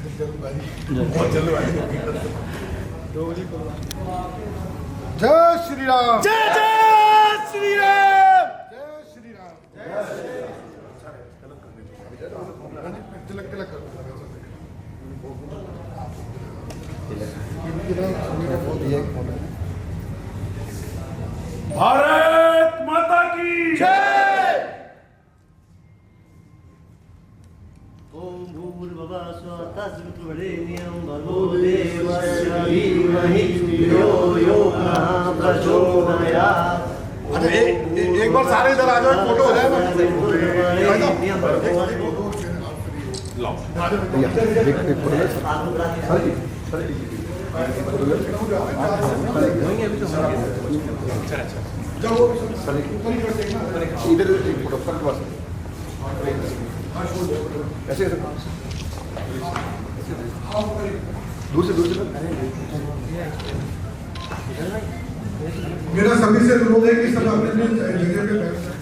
जय श्री राम, जय जय श्री राम, जय श्री राम, जय श्री राम। तिलक तिलक करो। भारत माता की जय। ओम भूर्भुवः स्वः तस्वितुर्वरेण्यं भर्गो देवस्य धीमहि धियो यो नः प्रचोदयात्। अच्छा एक बार सारे इधर आ जाओ, फोटो हो जाए इधर ऐसे दूर से मेरा सभी से अनुरोध है कि सब अपने जगह पे बैठ जाएं।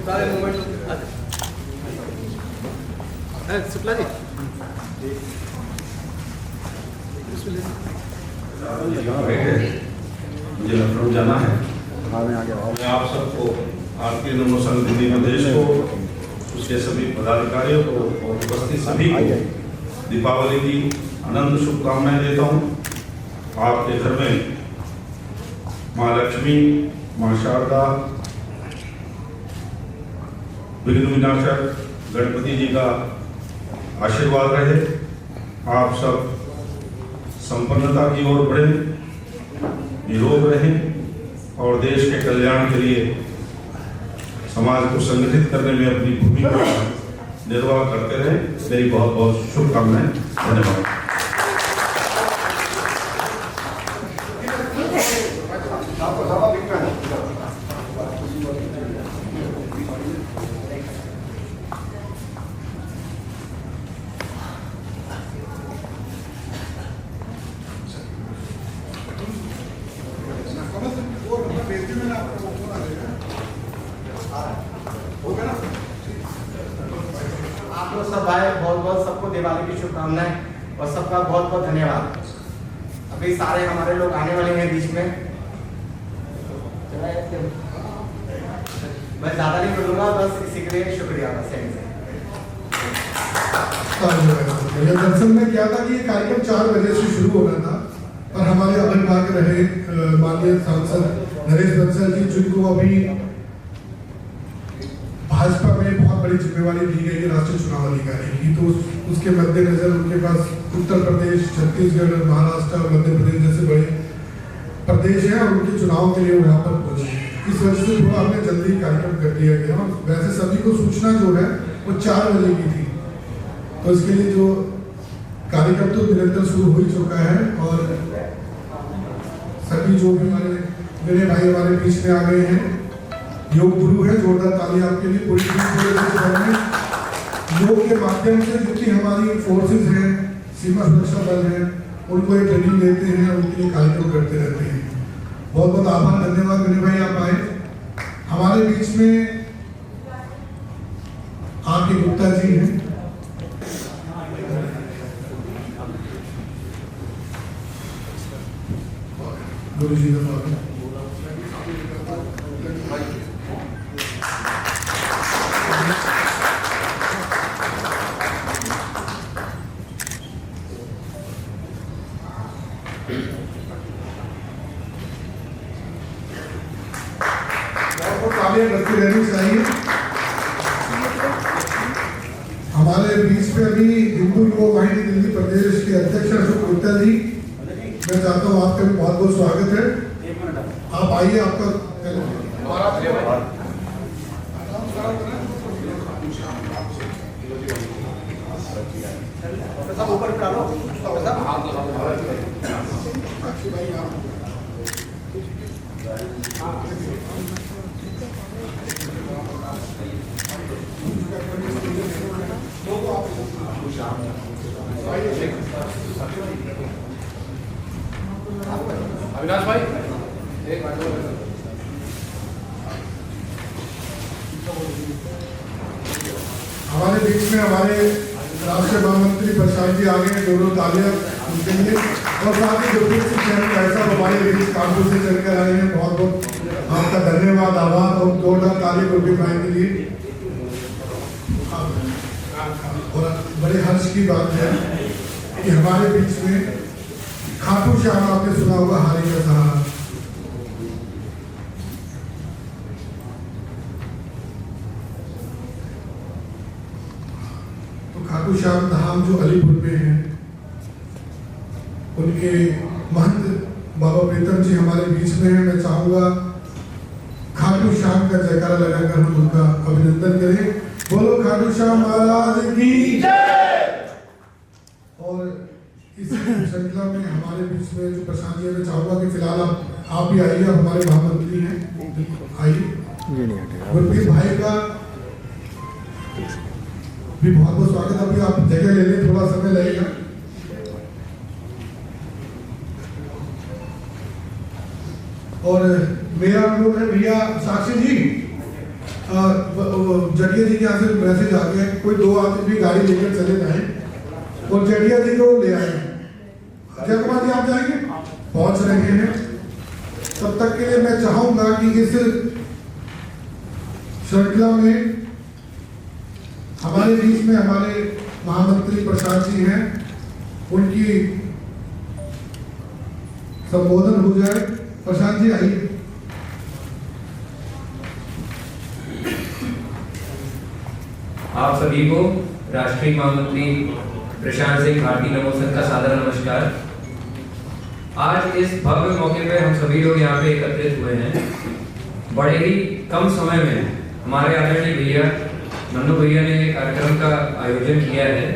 सारे मोबाइल शुक्ला जी मुझे लखनऊ जाना है। मैं आप सबको भारतीय नमो संघ हिंदी प्रदेश को, उसके सभी पदाधिकारियों को और उपस्थित सभी को दीपावली की अनंत शुभकामनाएं देता हूँ। आपके घर में माँ लक्ष्मी, माँ शारदा, विघ्न विनाशक गणपति जी का आशीर्वाद रहे। आप सब संपन्नता की ओर बढ़ें, निरोग रहें और देश के कल्याण के लिए समाज को संगठित करने में अपनी भूमिका निर्वाह करते रहें। मेरी बहुत बहुत शुभकामनाएं। धन्यवाद। आप लोग सब आए, बहुत बहुत सबको दिवाली की शुभकामनाएं और सबका बहुत बहुत धन्यवाद। अभी सारे हमारे लोग आने वाले हैं बीच में, मैं ज्यादा नहीं बोलूंगा, बस इसी के लिए शुक्रिया। बस दरअसल में क्या था कि ये कार्यक्रम 4 बजे से शुरू होना था, पर हमारे अभिभावक रहे माननीय सांसद नरेश बंसल जी, जिनको अभी भाजपा में बहुत बड़ी जिम्मेवारी दी गई है राष्ट्रीय चुनाव अधिकारी की, तो उसके मद्देनजर उनके पास उत्तर प्रदेश, छत्तीसगढ़, महाराष्ट्र और मध्य प्रदेश जैसे बड़े प्रदेश हैं और उनके चुनाव के लिए वहाँ पर पहुंचे। इस वजह से थोड़ा हमने जल्दी कार्यक्रम कर दिया गया। वैसे सभी को सूचना जो है वो 4 बजे की थी, तो इसके लिए जो कार्यक्रम तो निरंतर शुरू हो ही चुका है और सभी जो भी हमारे मेरे भाई हमारे बीच में आ गए हैं, योग गुरु है, जोरदार ताली आपके लिए। पूरी में योग के माध्यम से जितनी हमारी फोर्सेस हैं, सीमा सुरक्षा बल है, उनको ये ट्रेनिंग देते हैं, उनके लिए कार्यक्रम करते रहते हैं। बहुत बहुत आभार, धन्यवाद मेरे भाई आप आए। हमारे बीच में आपके गुप्ता जी हैं, गुरु जी का रखते रहनी चाहिए। हमारे बीच में अभी हिंदू युवा वाहिनी दिल्ली प्रदेश के अध्यक्ष अशोक गुप्ता जी, मैं चाहता हूँ आपका भी बहुत बहुत स्वागत है। आप आइए, आपका सब ऊपर डालो। अविनाश भाई एक बीच में हमारे राष्ट्रीय महामंत्री प्रशांत जी आ गए, दोनों तालियां उनके लिए। और साथ ही गुरप्रीत सिंह चैन ऐसा हमारे बीच कानपुर से चलकर आए हैं, बहुत बहुत आपका धन्यवाद, आभार और जोरदार ताली गुरप्रीत भाई के लिए। और बड़े हर्ष की बात है कि हमारे बीच में खाटू श्याम, आपने सुना होगा, हारी का सहारा। तो खाटू श्याम धाम जो अलीपुर में है, उनके महंत बाबा प्रीतम जी हमारे बीच में है। मैं चाहूंगा खाटू श्याम का जयकारा लगाकर हम उनका अभिनंदन करें। बोलो खाटू श्याम महाराज की जय। और इसी श्रृंखला में हमारे बीच में जो प्रशांत जी, मैं चाहूंगा कि फिलहाल आप भी आइए, हमारे महामंत्री हैं, आइए। गुरप्रीत भाई का भी बहुत बहुत स्वागत। अभी आप जगह ले लें, थोड़ा समय लगेगा। और मेरा अनुरोध है भैया साक्षी जी, जटिया जी के यहाँ से मैसेज आ गया, कोई 2 आदमी भी गाड़ी लेकर चले जाए और जटिया जी को ले आए। अजय कुमार जी आप जाएंगे, पहुंच रहे हैं। तब तक के लिए मैं चाहूंगा कि इस श्रृंखला में हमारे बीच में हमारे महामंत्री प्रसाद जी हैं, उनकी संबोधन हो जाए। प्रशांत जी आइए। आप सभी को राष्ट्रीय महामंत्री प्रशांत सिंह भारती नमोसन का सादर नमस्कार। आज इस भव्य मौके पे हम सभी लोग यहाँ पे एकत्रित हुए हैं। बड़े ही कम समय में हमारे आदरणीय भैया नन्नू भैया ने कार्यक्रम का आयोजन किया है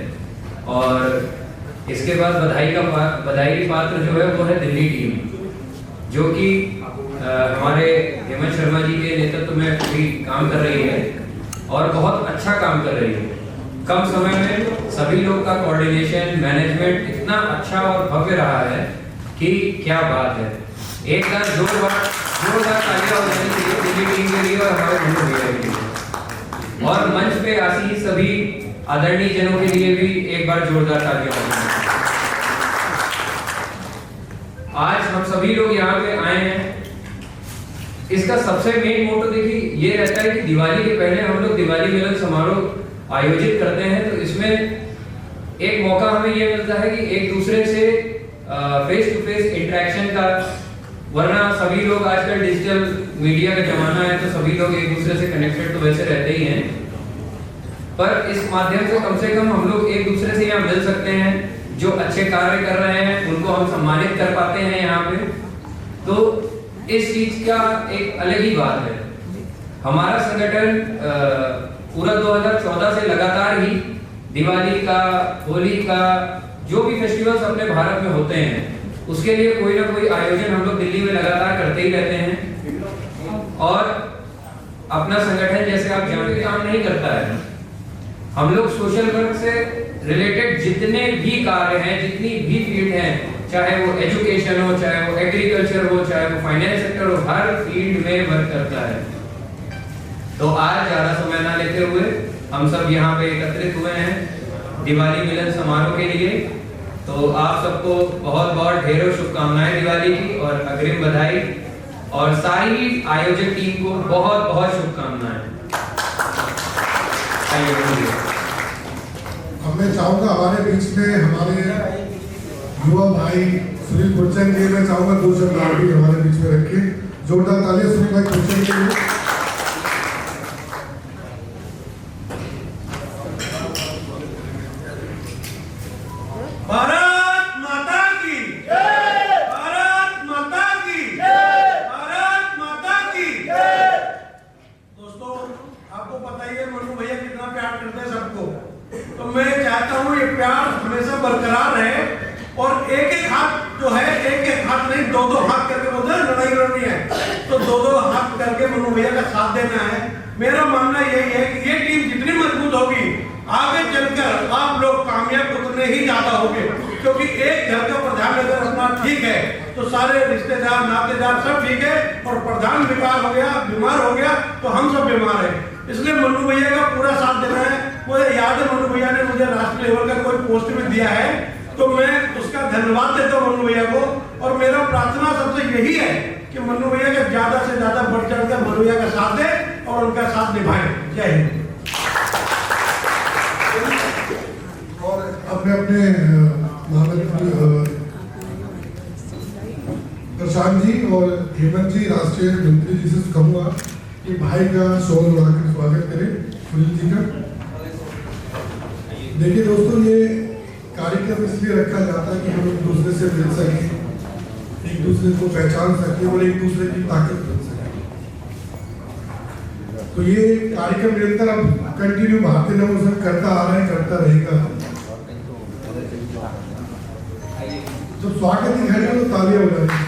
और इसके बाद बधाई पात्र जो है वो है दिल्ली टीम, जो कि हमारे हेमंत शर्मा जी के नेतृत्व में भी काम कर रही है और बहुत अच्छा काम कर रही है। कम समय में सभी लोग का कोऑर्डिनेशन, मैनेजमेंट इतना अच्छा और भव्य रहा है कि क्या बात है। एक बार जोरदार तालियां हो जानी चाहिए दिल्ली टीम के लिए और हमारे नन्नू भैया के लिए। और मंच पे आसीन सभी आदरणीय जनों के लिए भी एक बार जोरदार तालियां हो जानी चाहिए। आज हम सभी लोग यहाँ पे आए हैं, इसका सबसे मेन मोटो देखिए ये रहता है कि दिवाली के पहले हम लोग दिवाली मिलन समारोह आयोजित करते हैं, तो इसमें एक मौका हमें ये मिलता है कि एक दूसरे से फेस टू फेस इंटरेक्शन का, वरना सभी लोग आजकल डिजिटल मीडिया का जमाना है तो सभी लोग एक दूसरे से कनेक्टेड तो वैसे रहते ही हैं, पर इस माध्यम से कम हम लोग एक दूसरे से यहाँ मिल सकते हैं। जो अच्छे कार्य कर रहे हैं उनको हम सम्मानित कर पाते हैं यहाँ पे, तो इस चीज का एक अलग ही बात है। हमारा संगठन पूरा 2014 से लगातार ही दिवाली का, होली का, जो भी फेस्टिवल्स अपने भारत में होते हैं उसके लिए कोई ना कोई आयोजन हम लोग दिल्ली में लगातार करते ही रहते हैं। और अपना संगठन जैसे आप जानते काम नहीं करता है, हम लोग सोशल वर्क से रिलेटेड जितने भी कार्य हैं, जितनी भी फील्ड हैं, चाहे वो एजुकेशन हो, चाहे वो एग्रीकल्चर हो, चाहे वो फाइनेंस सेक्टर हो, हर फील्ड में वर्क करता है। तो आज ज्यादा समय ना लेते हुए हम सब यहाँ पे एकत्रित हुए हैं दिवाली मिलन समारोह के लिए। तो आप सबको बहुत बहुत ढेरों शुभकामनाएं दिवाली की और अग्रिम बधाई, और सारी आयोजक टीम को बहुत बहुत शुभकामनाएं। मैं चाहूंगा हमारे बीच में हमारे युवा भाई सुनील गुरचंद जी, मैं चाहूंगा 2 शब्द आप भी हमारे बीच में रखें। जोरदार तालियां सुनील भाई गुरचंद के लिए। भारत माता की जय, भारत माता की जय, भारत माता की जय। दोस्तों, आपको पता ही है मनु भैया कितना प्यार करते हैं सबको, तो मैं चाहता हूँ ये प्यार हमेशा बरकरार रहे और एक एक हाथ जो है, एक एक हाथ नहीं 2-2 हाथ करके, बोलते हैं लड़ाई लड़नी है तो 2-2 हाथ करके मनु भैया का साथ देना है। मेरा मानना यही है कि ये टीम जितनी मजबूत होगी आगे चलकर आप लोग कामयाब उतने ही ज्यादा होंगे, क्योंकि एक घर का प्रधान अगर अपना ठीक है तो सारे रिश्तेदार नातेदार सब ठीक है, और प्रधान बीमार हो गया तो हम सब बीमार है। इसलिए मनु भैया का पूरा साथ देना है। मुझे याद है मनु भैया ने मुझे राष्ट्रीय लेवल का कोई पोस्ट में दिया है, तो मैं उसका धन्यवाद देता हूँ मनु भैया को। और मेरा प्रार्थना सबसे यही है कि मनु भैया का ज्यादा से ज्यादा बढ़ चढ़ कर मनु भैया का साथ दे और उनका साथ निभाए। जय हिंद। और अब मैं अपने महामंत्री प्रशांत जी और हेमंत जी राष्ट्रीय मंत्री जी से कहूँगा कि भाई का शॉल उड़ाकर स्वागत करें सुनील जी का। देखिए दोस्तों, ये कार्यक्रम इसलिए रखा जाता है कि हम एक दूसरे से मिल सकें, एक दूसरे को पहचान सकें और एक दूसरे की ताकत बन सकें। तो ये कार्यक्रम निरंतर अब कंटिन्यू भारतीय नवोत्सव करता आ रहा है, करता रहेगा। जब स्वागत की घड़ी हो तो तालियां हो जाएंगी।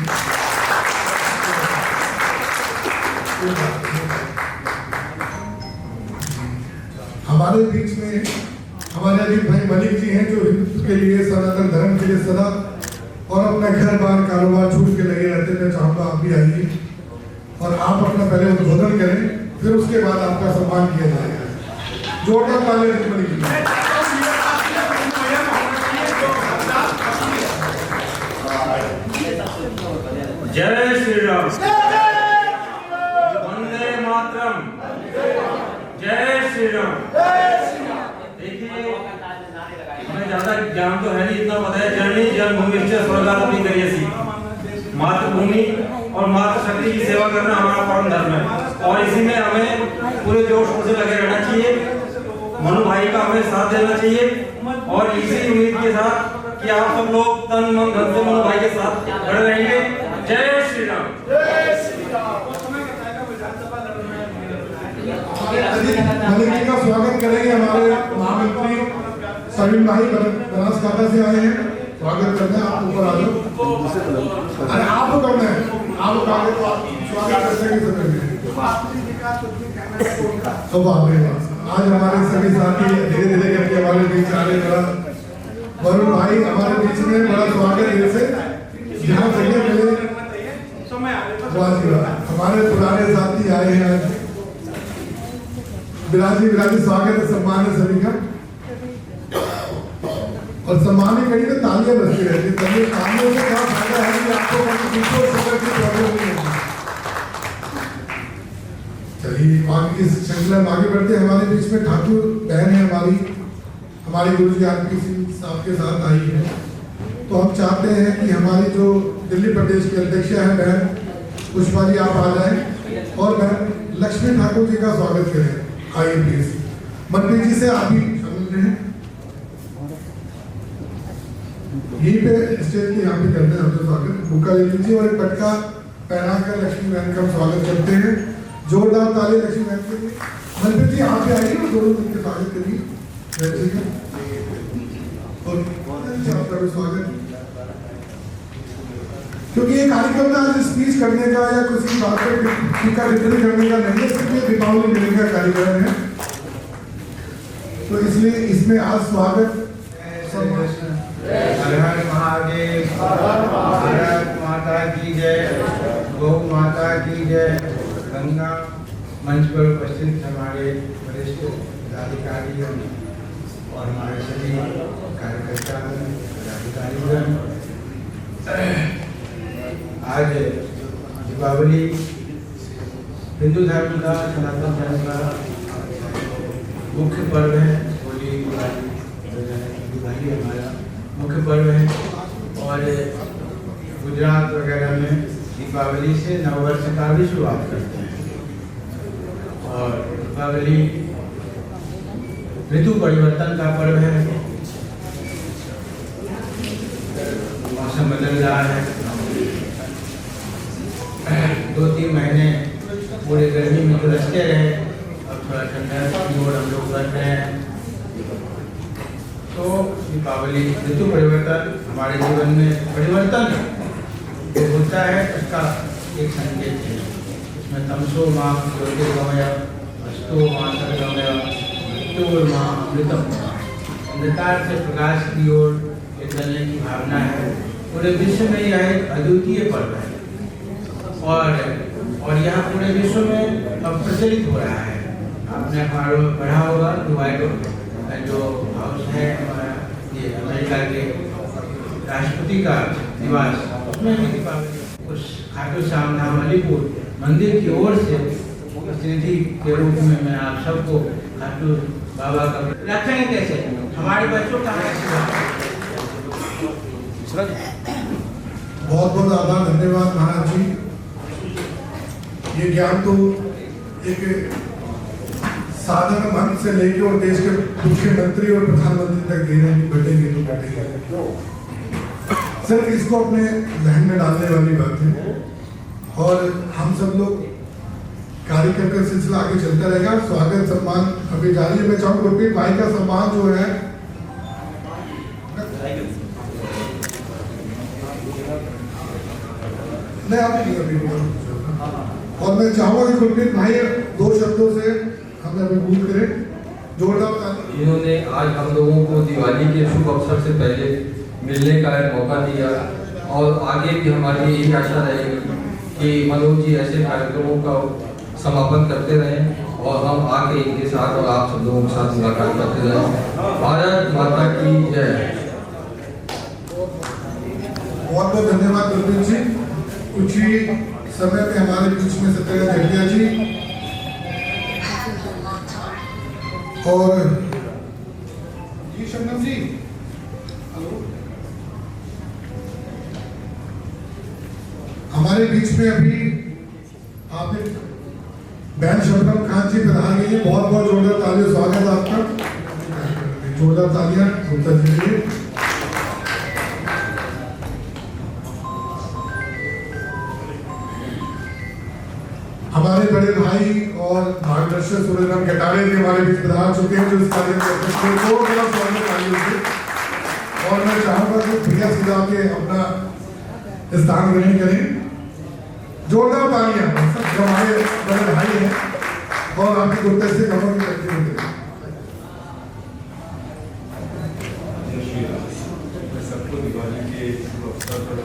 हमारे बीच में हमारे अजीत भाई मलिक जी हैं, जो हिंदुत्व के लिए, सनातन धर्म के लिए सदा और अपना घर बार कारोबार छूट के लगे रहते। मैं चाहूंगा आप भी आइए और आप अपना पहले उद्बोधन करें, फिर उसके बाद आपका सम्मान किया जाएगा। जोरदार तालियां अजीत मलिक जी। जय श्री राम, वंदे मातरम, जय श्री राम। देखिए, हमें ज्यादा ज्ञान तो है नहीं, इतना पता है जननी जन्मभूमि स्वर्गादपि करियसी। मातृभूमि और मातृशक्ति की सेवा करना हमारा परम धर्म है और इसी में हमें पूरे जोश से लगे रहना चाहिए। मनु भाई का हमें साथ देना चाहिए और इसी उम्मीद के साथ कि आप सब लोग तन मन धन से मनु भाई के साथ खड़े रहेंगे। जय श्री राम। मलिक जी का स्वागत करेंगे हमारे महामंत्री सलीम भाई बनासकांठा से आए हैं। स्वागत करना है, आप ऊपर आ जाओ। अरे आपको करना है, आप स्वागत करते हैं समय में। तो आज हमारे सभी साथी धीरे धीरे करके हमारे बीच आ रहे हैं। वरुण भाई हमारे बीच में, बड़ा स्वागत है। जैसे जहाँ जगह मिले हमारे पुराने साथी आए हैं। बिराजी स्वागत है, सम्मान है सभी का। और सम्मान की कड़ी में तालियां बजती रहती है। तालियों से क्या फायदा है कि आपको की प्रॉब्लम नहीं होगी। चलिए आगे की श्रृंखला में आगे बढ़ते हैं। हमारे बीच में ठाकुर बहन है हमारी गुरु जी आरपी सिंह साहब के साथ आई है। तो हम चाहते हैं कि हमारी जो दिल्ली प्रदेश की अध्यक्ष है बहन पुष्पा जी, आप आ जाएं और बहन लक्ष्मी ठाकुर जी का स्वागत करें। आइए प्लीज। मंत्री जी से आप भी शामिल हैं, यहीं पे स्टेज के यहाँ पे करते हैं आपका स्वागत। भूखा ले लीजिए और एक पटका पहना कर लक्ष्मी बहन का स्वागत करते हैं। जोरदार ताली लक्ष्मी बहन के लिए। मंत्री जी आप भी आइए और दोनों दिन के स्वागत करिए। और आपका भी स्वागत। क्योंकि ये कार्यक्रम ना आज स्पीच करने का या कुछ बात पर टीका टिप्पणी करने का नहीं है, सिर्फ ये दीपावली मिलने का कार्यक्रम है। तो इसलिए इसमें आज स्वागत। हर हर महादेव, भारत माता की जय, गौ माता की जय। गंगा मंच पर उपस्थित हमारे वरिष्ठ पदाधिकारी और हमारे सभी कार्यकर्ता पदाधिकारीगण, आज दीपावली हिंदू धर्म का, सनातन धर्म का मुख्य पर्व है। होली दिवाली हमारा मुख्य पर्व है और गुजरात वगैरह में दीपावली से नववर्ष का भी शुरुआत करते हैं। और दीपावली ऋतु परिवर्तन का पर्व है। मौसम बदल रहा है, 2-3 महीने पूरे गर्मी में उलझते रहे, अब थोड़ा ठंडा की ओर हम लोग बढ़ रहे हैं। तो दीपावली ऋतु परिवर्तन हमारे जीवन में परिवर्तन जो होता है उसका एक संकेत है। इसमें तमसो माँ ज्योतिर्गमय, अस्तो माँ सर्वगमय, मृत्युर्माँ अमृतम, अंधकार से प्रकाश की ओर चलने की भावना है। पूरे विश्व में यह एक अद्वितीय पर्व है और यहाँ पूरे विश्व में अब प्रचलित हो रहा है। आपने अखबारों में पढ़ा होगा, जो हाउस है ये अमेरिका के राष्ट्रपति का निवास, उसमें भी दीपावली उस खाटू श्याम धाम अलीपुर मंदिर की ओर से प्रतिनिधि के रूप में मैं आप सबको खाटू बाबा का रखेंगे कैसे, हमारे बच्चों का बहुत बहुत आभार, धन्यवाद महाराज जी। ये ज्ञान तो एक साधारण मंच से लेके और देश के मुख्यमंत्री और प्रधानमंत्री तक दे रहे हैं, बैठेंगे तो बैठेंगे। सिर्फ इसको अपने जहन में डालने वाली बात है और हम सब लोग कार्यक्रम का सिलसिला आगे चलता रहेगा। स्वागत सम्मान अभी जारी है। मैं चाहूँगा गुरप्रीत भाई का सम्मान जो है नहीं अभी और मैं चाहूँगा कि गुरप्रीत भाई 2 शब्दों से हमें अभिभूत करें। जोरदार इन्होंने आज हम लोगों को दिवाली के शुभ अवसर से पहले मिलने का एक मौका दिया और आगे भी हमारी यही आशा रहेगी कि मनोज जी ऐसे कार्यक्रमों का समापन करते रहें और हम आके इनके साथ और आप सब लोगों के साथ मुलाकात करते रहें। भारत माता की जय। बहुत बहुत धन्यवाद गुरप्रीत जी। कुछ ही समय में हमारे बीच में सत्येंद्र जटिया जी और जी शबनम जी, हमारे बीच में अभी आपने बहन शबनम खान जी पधार गई है। बहुत बहुत जोरदार तालियों स्वागत आपका, जोरदार तालियां गुप्ता जी के लिए। हमारे बड़े भाई और मार्गदर्शक सूर्यराम कटारे जी हमारे बीच पधार चुके हैं, जो इस कार्यक्रम को स्वागत तालियों। और मैं चाहूंगा कि प्रिया सीधा के अपना स्थान ग्रहण करें। जोरदार तालियां जो हमारे बड़े भाई हैं और आपकी गुप्ता से कमर की लगती होती है। सबको दिवाली के अवसर पर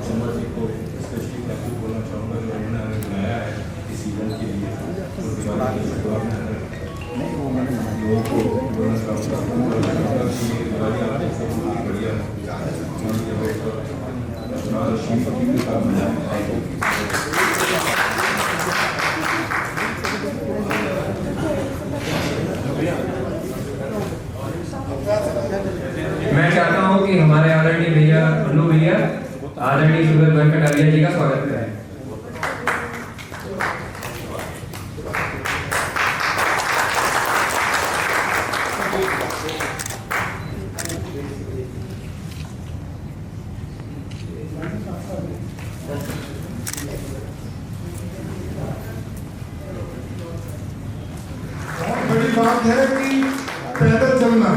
चंद्रमा जी को स्पेशली थैंक यू बोलना चाहूँगा जो उन्होंने हमें बुलाया है इस इवेंट के लिए। तो दिवाली की शुरुआत में लोगों को बोलना चाहूँगा कि दिवाली आपके से बहुत बढ़िया मैं चाहता हूं कि हमारे आदरणीय भैया अन्नू भैया आदरणीय सुगत वेंकट आर्या जी का स्वागत करें। बहुत बड़ी बात है कि पैदल चलना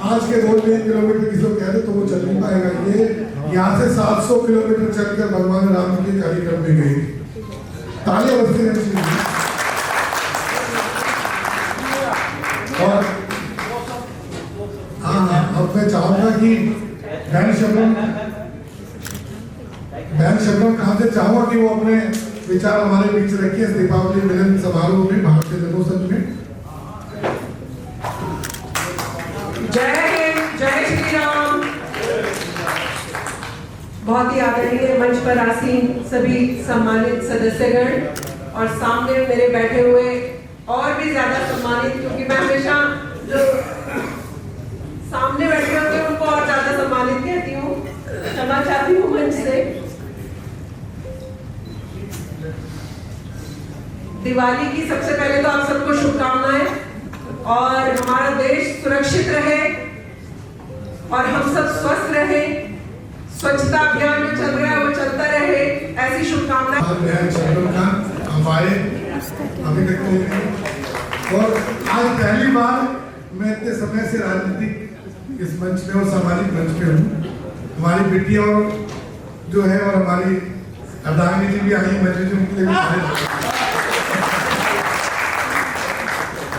आज के 2-3 किलोमीटर किसी को कह दे तो वो चल नहीं पाएगा। ये यहाँ से 700 किलोमीटर चलकर भगवान राम के कार्यक्रम में गई। तालियां बजती रहनी चाहिए। और हाँ, अब मैं चाहूंगा कि बहन शबनम कहाँ से चाहूंगा कि वो अपने विचार हमारे बीच रखिए इस दीपावली मिलन समारोह में भारतीय जनोत्सव में। जय हिंद, जय श्री राम। बहुत ही आदरणीय मंच पर आसीन सभी सम्मानित सदस्यगण और सामने मेरे बैठे हुए और भी ज्यादा सम्मानित, क्योंकि मैं हमेशा जो सामने बैठे होते हैं उनको और ज्यादा सम्मानित कहती हूँ, क्षमा चाहती हूँ मंच से। दिवाली की सबसे पहले तो आप सबको शुभकामनाएं और हमारा देश सुरक्षित रहे और हम सब स्वस्थ रहे। स्वच्छता अभियान जो चल रहा है वो चलता रहे, ऐसी शुभकामनाएं। अभी तक और आज पहली बार मैं इतने समय से राजनीतिक इस मंच पे और सामाजिक मंच पे हूँ। हमारी बेटियां और जो है और हमारी अर्धांगिनी जी भी आई मंच में, उनके लिए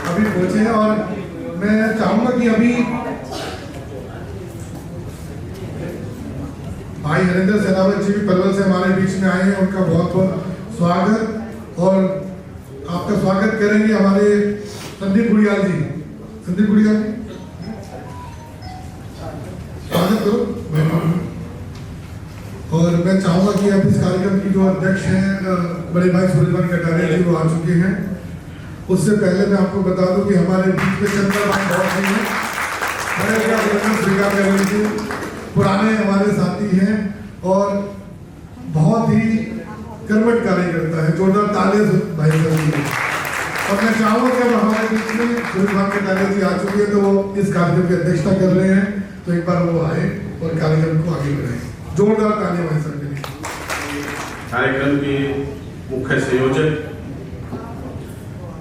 अभी पहुंचे हैं। और मैं चाहूंगा कि अभी भाई हरिंदर सेनावत जी भी पलवल से हमारे बीच में आए हैं, उनका बहुत बहुत स्वागत। और आपका स्वागत करेंगे हमारे संदीप गुड़ियाल जी। संदीप गुड़ियाल जी मैं चाहूंगा कि अब इस कार्यक्रम की जो अध्यक्ष हैं बड़े भाई सूरजभान कटारिया जी वो आ चुके हैं। उससे पहले मैं आपको बता दूं कि हमारे बीच में चंद्र भाई बहुत नहीं है, मैंने स्वीकार कर रही थी, पुराने हमारे साथी हैं और बहुत ही कर्मठ कार्य करता है। जोरदार तालियां भाई साहब। और मैं चाहूंगा कि अब हमारे बीच में सूरजभान कटारिया जी आ चुके हैं तो वो इस कार्यक्रम की अध्यक्षता कर रहे हैं, तो एक बार वो आए और कार्यक्रम को आगे बढ़ाएं। जोरदार तालियां भाई साहब के लिए। कार्यक्रम के मुख्य संयोजक,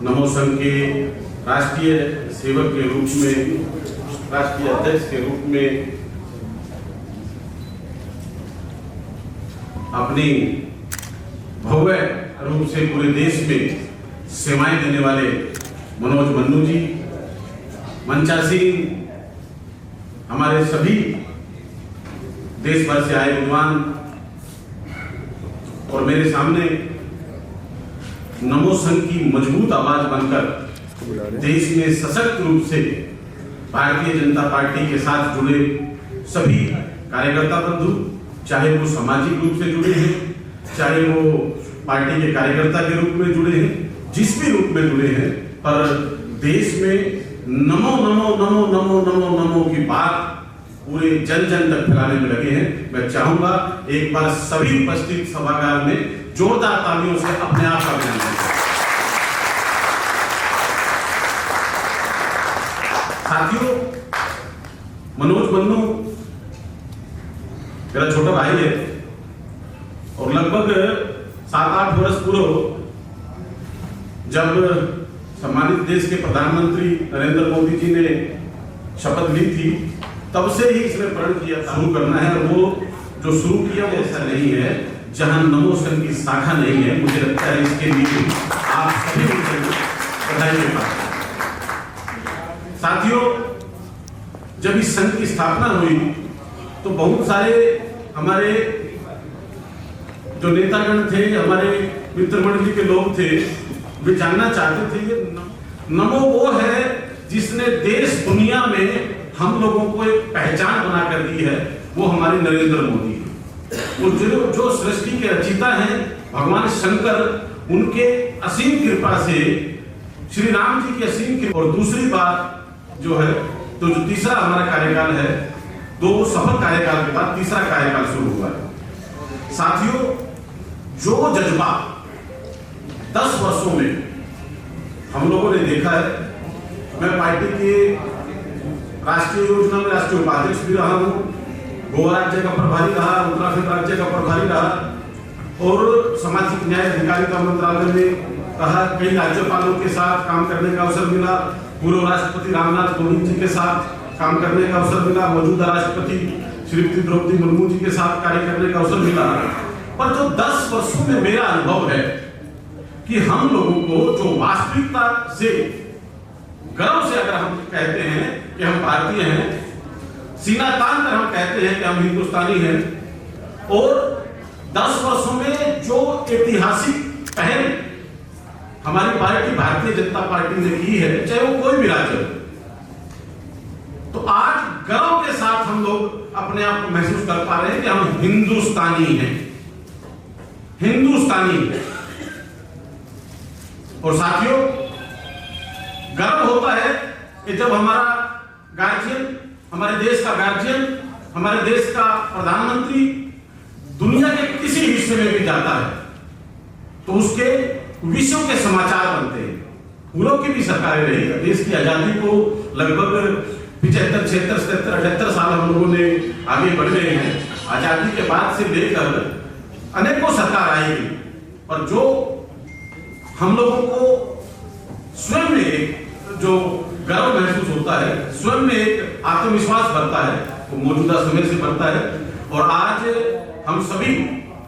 नमो संघ के राष्ट्रीय सेवक के रूप में, राष्ट्रीय अध्यक्ष के रूप में अपनी भव्य रूप से पूरे देश में सेवाएं देने वाले मनोज मन्नू जी, मंचासीन, हमारे सभी देश भर से आए विद्वान और मेरे सामने नमो संघ की मजबूत आवाज बनकर देश में सशक्त रूप से भारतीय जनता पार्टी के साथ जुड़े सभी कार्यकर्ता बंधु, चाहे वो सामाजिक रूप से जुड़े हैं, चाहे वो पार्टी के कार्यकर्ता के रूप में जुड़े हैं, जिस भी रूप में जुड़े हैं, पर देश में नमो नमो नमो नमो नमो नमो की बात पूरे जन जन तक फैलाने में लगे हैं। मैं चाहूंगा एक बार सभी उपस्थित सभागार में जोरदार तालियों से अपने आप का अभिनंदन करें। साथियों, मनोज मन्नू मेरा छोटा भाई है और लगभग 7-8 वर्ष पूर्व जब सम्मानित देश के प्रधानमंत्री नरेंद्र मोदी जी ने शपथ ली थी, तब से ही इसने प्रण किया शुरू करना है। और वो जो शुरू किया वो ऐसा नहीं है जहां नमो संघ की शाखा नहीं है। मुझे लगता है इसके लिए आप सभी बधाई के पात्र। साथियों, जब इस संघ की स्थापना हुई तो बहुत सारे हमारे जो नेतागण थे, हमारे मित्र मंडली के लोग थे, वे जानना चाहते थे ये नमो वो है जिसने देश दुनिया में हम लोगों को एक पहचान बना कर दी है, वो हमारे नरेंद्र मोदी है। वो जो सृष्टि के रचयिता हैं भगवान शंकर, उनके असीम कृपा से, श्री राम जी की असीम कृपा। और दूसरी बात जो है, तो जो तीसरा हमारा कार्यकाल है, 2 सफल कार्यकाल के बाद तीसरा कार्यकाल शुरू हुआ है। साथियों, जो जज्बा 10 वर्षों में हम लोगों ने देखा है, मैं पार्टी के राष्ट्रीय योजना में राष्ट्रीय उपाध्यक्ष भी रहा हूँ, गोवा राज्य का प्रभारी रहा, उत्तराखंड राज्य का प्रभारी रहा और सामाजिक न्याय अधिकारिता मंत्रालय में कहा, कई राज्यपालों के साथ काम करने का अवसर मिला, पूर्व राष्ट्रपति रामनाथ कोविंद जी के साथ काम करने का अवसर मिला, मौजूदा राष्ट्रपति श्रीमती द्रौपदी मुर्मू जी के साथ कार्य करने का अवसर मिला। पर जो 10 वर्षों में मेरा अनुभव है कि हम लोगों को जो वास्तविकता से गर्व से अगर हम कहते हैं कि हम भारतीय हैं, सीना तान कर हम कहते हैं कि हम हिंदुस्तानी हैं, और 10 वर्षों में जो ऐतिहासिक पहल हमारी पार्टी भारतीय जनता पार्टी ने की है, चाहे वो कोई भी राज्य हो, तो आज गर्व के साथ हम लोग अपने आप को महसूस कर पा रहे हैं कि हम हिंदुस्तानी हैं, हिंदुस्तानी हैं। और साथियों, गर्व होता है कि जब हमारा गार्जियन, हमारे देश का गार्जियन, हमारे देश का प्रधानमंत्री दुनिया के किसी हिस्से में भी जाता है तो उसके विश्व के समाचार बनते हैं। पूर्व की भी सरकारें रही, देश की आजादी को लगभग 75, 76, 77, 78 साल हम लोगों ने आगे बढ़ गए हैं। आजादी के बाद से लेकर अनेकों सरकार आएगी, और जो हम लोगों को स्वयं में एक जो गर्व महसूस होता है, स्वयं में एक आत्मविश्वास बढ़ता है, वो मौजूदा समय से बढ़ता है। और आज हम सभी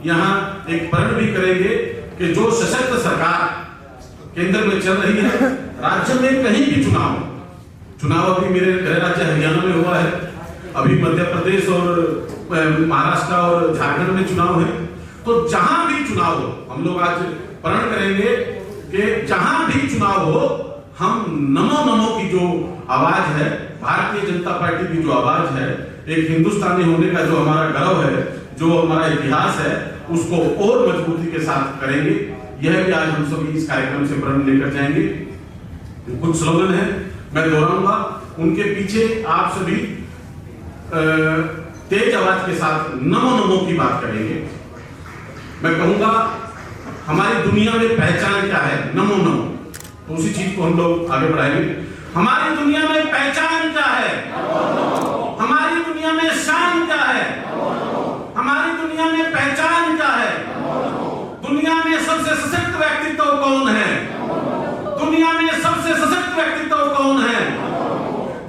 यहाँ एक प्रण भी करेंगे कि जो सशक्त सरकार केंद्र में चल रही है, राज्य में कहीं भी चुनाव अभी मेरे गृह राज्य हरियाणा में हुआ है, अभी मध्य प्रदेश और महाराष्ट्र और झारखंड में चुनाव है, तो जहां भी चुनाव हो, हम लोग आज प्रण करेंगे कि जहां भी चुनाव हो, हम नमो नमो की जो आवाज है, भारतीय जनता पार्टी की जो आवाज है, एक हिंदुस्तानी होने का जो हमारा गर्व है, जो हमारा इतिहास है उसको और मजबूती के साथ करेंगे। यह भी आज हम सभी इस कार्यक्रम से प्रण लेकर जाएंगे। कुछ स्लोगन है मैं दोहराऊंगा, उनके पीछे आप सभी तेज आवाज के साथ नमो नमो की बात करेंगे। मैं कहूंगा हमारी दुनिया में पहचान क्या है, नमो नमो, तो उसी चीज को हम लोग आगे बढ़ाएंगे। हमारी दुनिया में पहचान क्या है, हमारी दुनिया में शान क्या है, हमारी दुनिया में पहचान क्या है, दुनिया में सबसे सशक्त व्यक्तित्व कौन है, दुनिया में सबसे सशक्त व्यक्तित्व कौन है,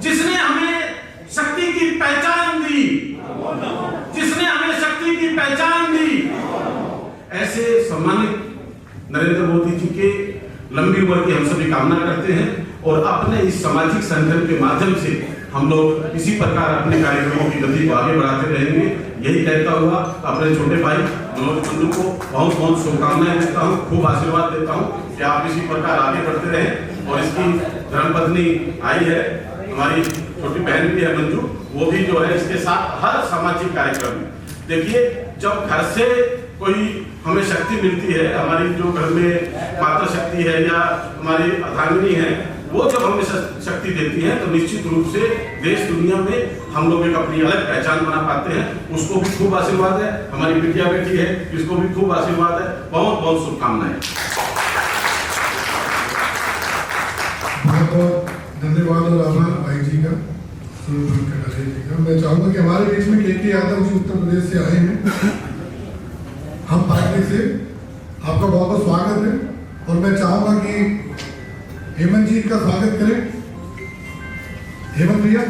जिसने हमें शक्ति की पहचान दी, जिसने हमें शक्ति की पहचान दी। ऐसे सम्मानित नरेंद्र मोदी जी के लंबी उम्र की हम सभी कामना करते हैं और अपने इस सामाजिक संगठन के माध्यम से हम लोग इसी प्रकार अपने कार्यक्रमों की गति को आगे बढ़ाते रहेंगे। यही कहता हुआ अपने छोटे भाई मनोज कुंडू को बहुत बहुत शुभकामनाएं देता हूँ, खूब आशीर्वाद देता हूँ कि आप इसी प्रकार आगे बढ़ते रहें। और इसकी धर्मपत्नी आई है, हमारी छोटी बहन भी है मंजू, वो भी जो है इसके साथ हर सामाजिक कार्यक्रम में। देखिए जब घर से कोई हमें शक्ति मिलती है, हमारी जो घर में माता शक्ति है या हमारी अर्धांगिनी है, वो जब हमें शक्ति देती है तो निश्चित रूप से देश दुनिया में हम लोग एक अपनी अलग पहचान बना पाते हैं। उसको भी खूब आशीर्वाद है, हमारी बिटिया बेटी है, इसको भी खूब आशीर्वाद है। बहुत बहुत शुभकामनाएं। बहुत बहुत धन्यवाद और आभार भाई जी का, जी का। मैं चाहूंगा कि हमारे बीच में के यादव जी उत्तर प्रदेश से आए हैं, हम पार्टी से आपका बहुत बहुत स्वागत है। और मैं चाहूंगा कि हेमंत जी का स्वागत करें, हेमंत भैया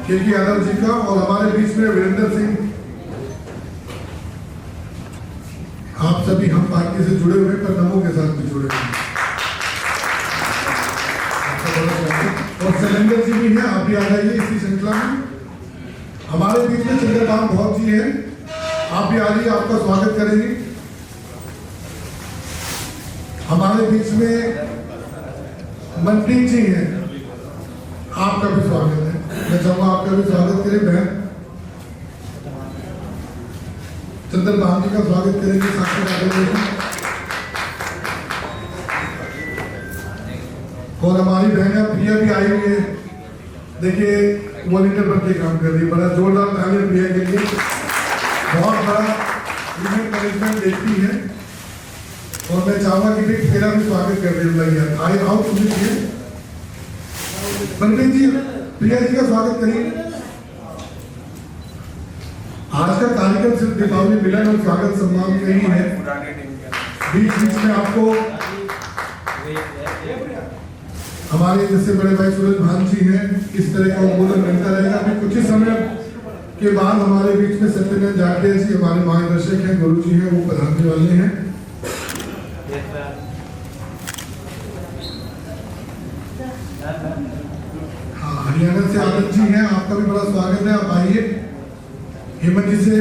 के यादव जी का। और हमारे बीच में वीरेंद्र सिंह, आप सभी हम पार्टी से जुड़े हुए पर नमो के साथ भी जुड़े हुए हैं। और शैलेंद्र जी भी हैं, आप भी आ जाइए इसी श्रृंखला में। हमारे बीच में चंद्रकांत बहुत जी हैं, आप भी आ जाइए, आपका स्वागत करेंगे। हमारे बीच में मनप्रीत जी हैं, आपका भी स्वागत है। मैं चाहूंगा आपका भी स्वागत करें बहन। चंद्रकांत जी का स्वागत करेंगे साक्षी। और हमारी बहन प्रिया भी आई हुई है, देखिए वॉलंटियर बन के काम कर रही है। बड़ा जोरदार तालियां प्रिया के लिए, बहुत बड़ा इवेंट मैनेजमेंट देखती है। और मैं चाहूंगा कि मेरा भी स्वागत कर रही हूँ। आए आओ तुम भी मनप्रीत जी, प्रिया जी का स्वागत करिए। आज का कार्यक्रम सिर्फ दीपावली मिलन और स्वागत सम्मान का ही है। बीच बीच में आपको हमारे जैसे बड़े भाई सूरज भान जी हैं, इस तरह का उद्बोधन मिलता रहेगा। अभी कुछ ही समय के बाद हमारे बीच में सत्यनारायण जागड़े जी हमारे मार्गदर्शक हैं, गुरु जी हैं, वो पधारने वाले हैं। हाँ, हरियाणा से आनंद जी हैं, आपका भी बड़ा स्वागत है, आप आइए। हेमंत जी से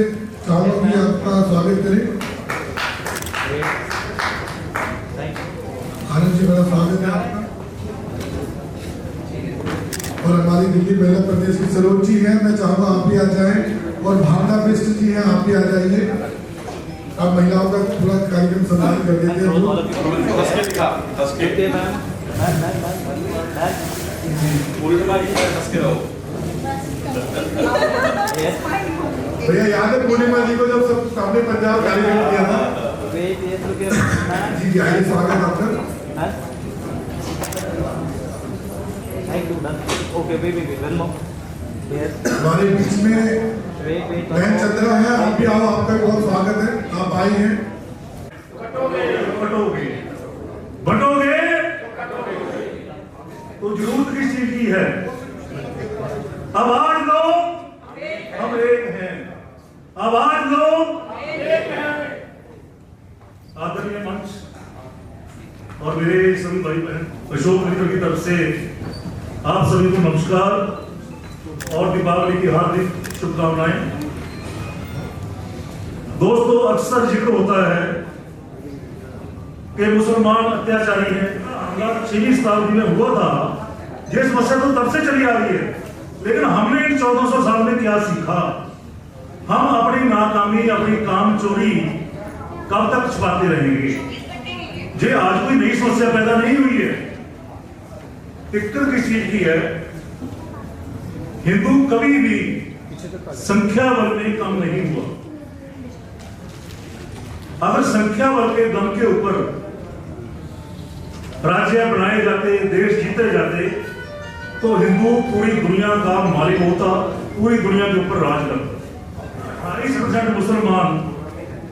चाहूंगा कि आपका स्वागत करें। आनंद जी, बड़ा स्वागत है आपका। और हमारी दिल्ली महिला प्रदेश की सरोज जी हैं, मैं चाहूंगा आप भी आ जाएं। और भावना बिष्ट जी हैं, आप भी आ जाइए। अब महिलाओं का पूरा कार्यक्रम सम्मानित कर देते हैं। भैया याद है पूर्णिमा जी को जब सब सामने पंजाब कार्यक्रम किया था? जी जी, आइए, स्वागत आपका। हमारे बीच में बहन चंद्रा है, आप भी आओ, आपका बहुत स्वागत है, आप आई हैं। बटोगे तो जरूरत किस चीज की है? आवाज लो, हम एक हैं, आवाज लो, आदरणीय मंच और मेरे सभी भाई बहन अशोक मित्र की तरफ से आप सभी को नमस्कार और दीपावली की हार्दिक शुभकामनाएं। दोस्तों, अक्सर जिक्र होता है कि मुसलमान अत्याचारी है। हमला 6वीं शताब्दी में हुआ था, ये समस्या तो तब से चली आ रही है, लेकिन हमने इन 1400 साल में क्या सीखा? हम अपनी नाकामी, अपनी काम चोरी कब तक छुपाते रहेंगे? जे आज कोई नई समस्या पैदा नहीं हुई है। दिक्कत किस चीज की है? हिंदू कभी भी संख्या बल में कम नहीं हुआ। अगर संख्या बल के दम के ऊपर राज्य बनाए जाते, देश जीते जाते, तो हिंदू पूरी दुनिया का मालिक होता, पूरी दुनिया के ऊपर राज करता। 28% मुसलमान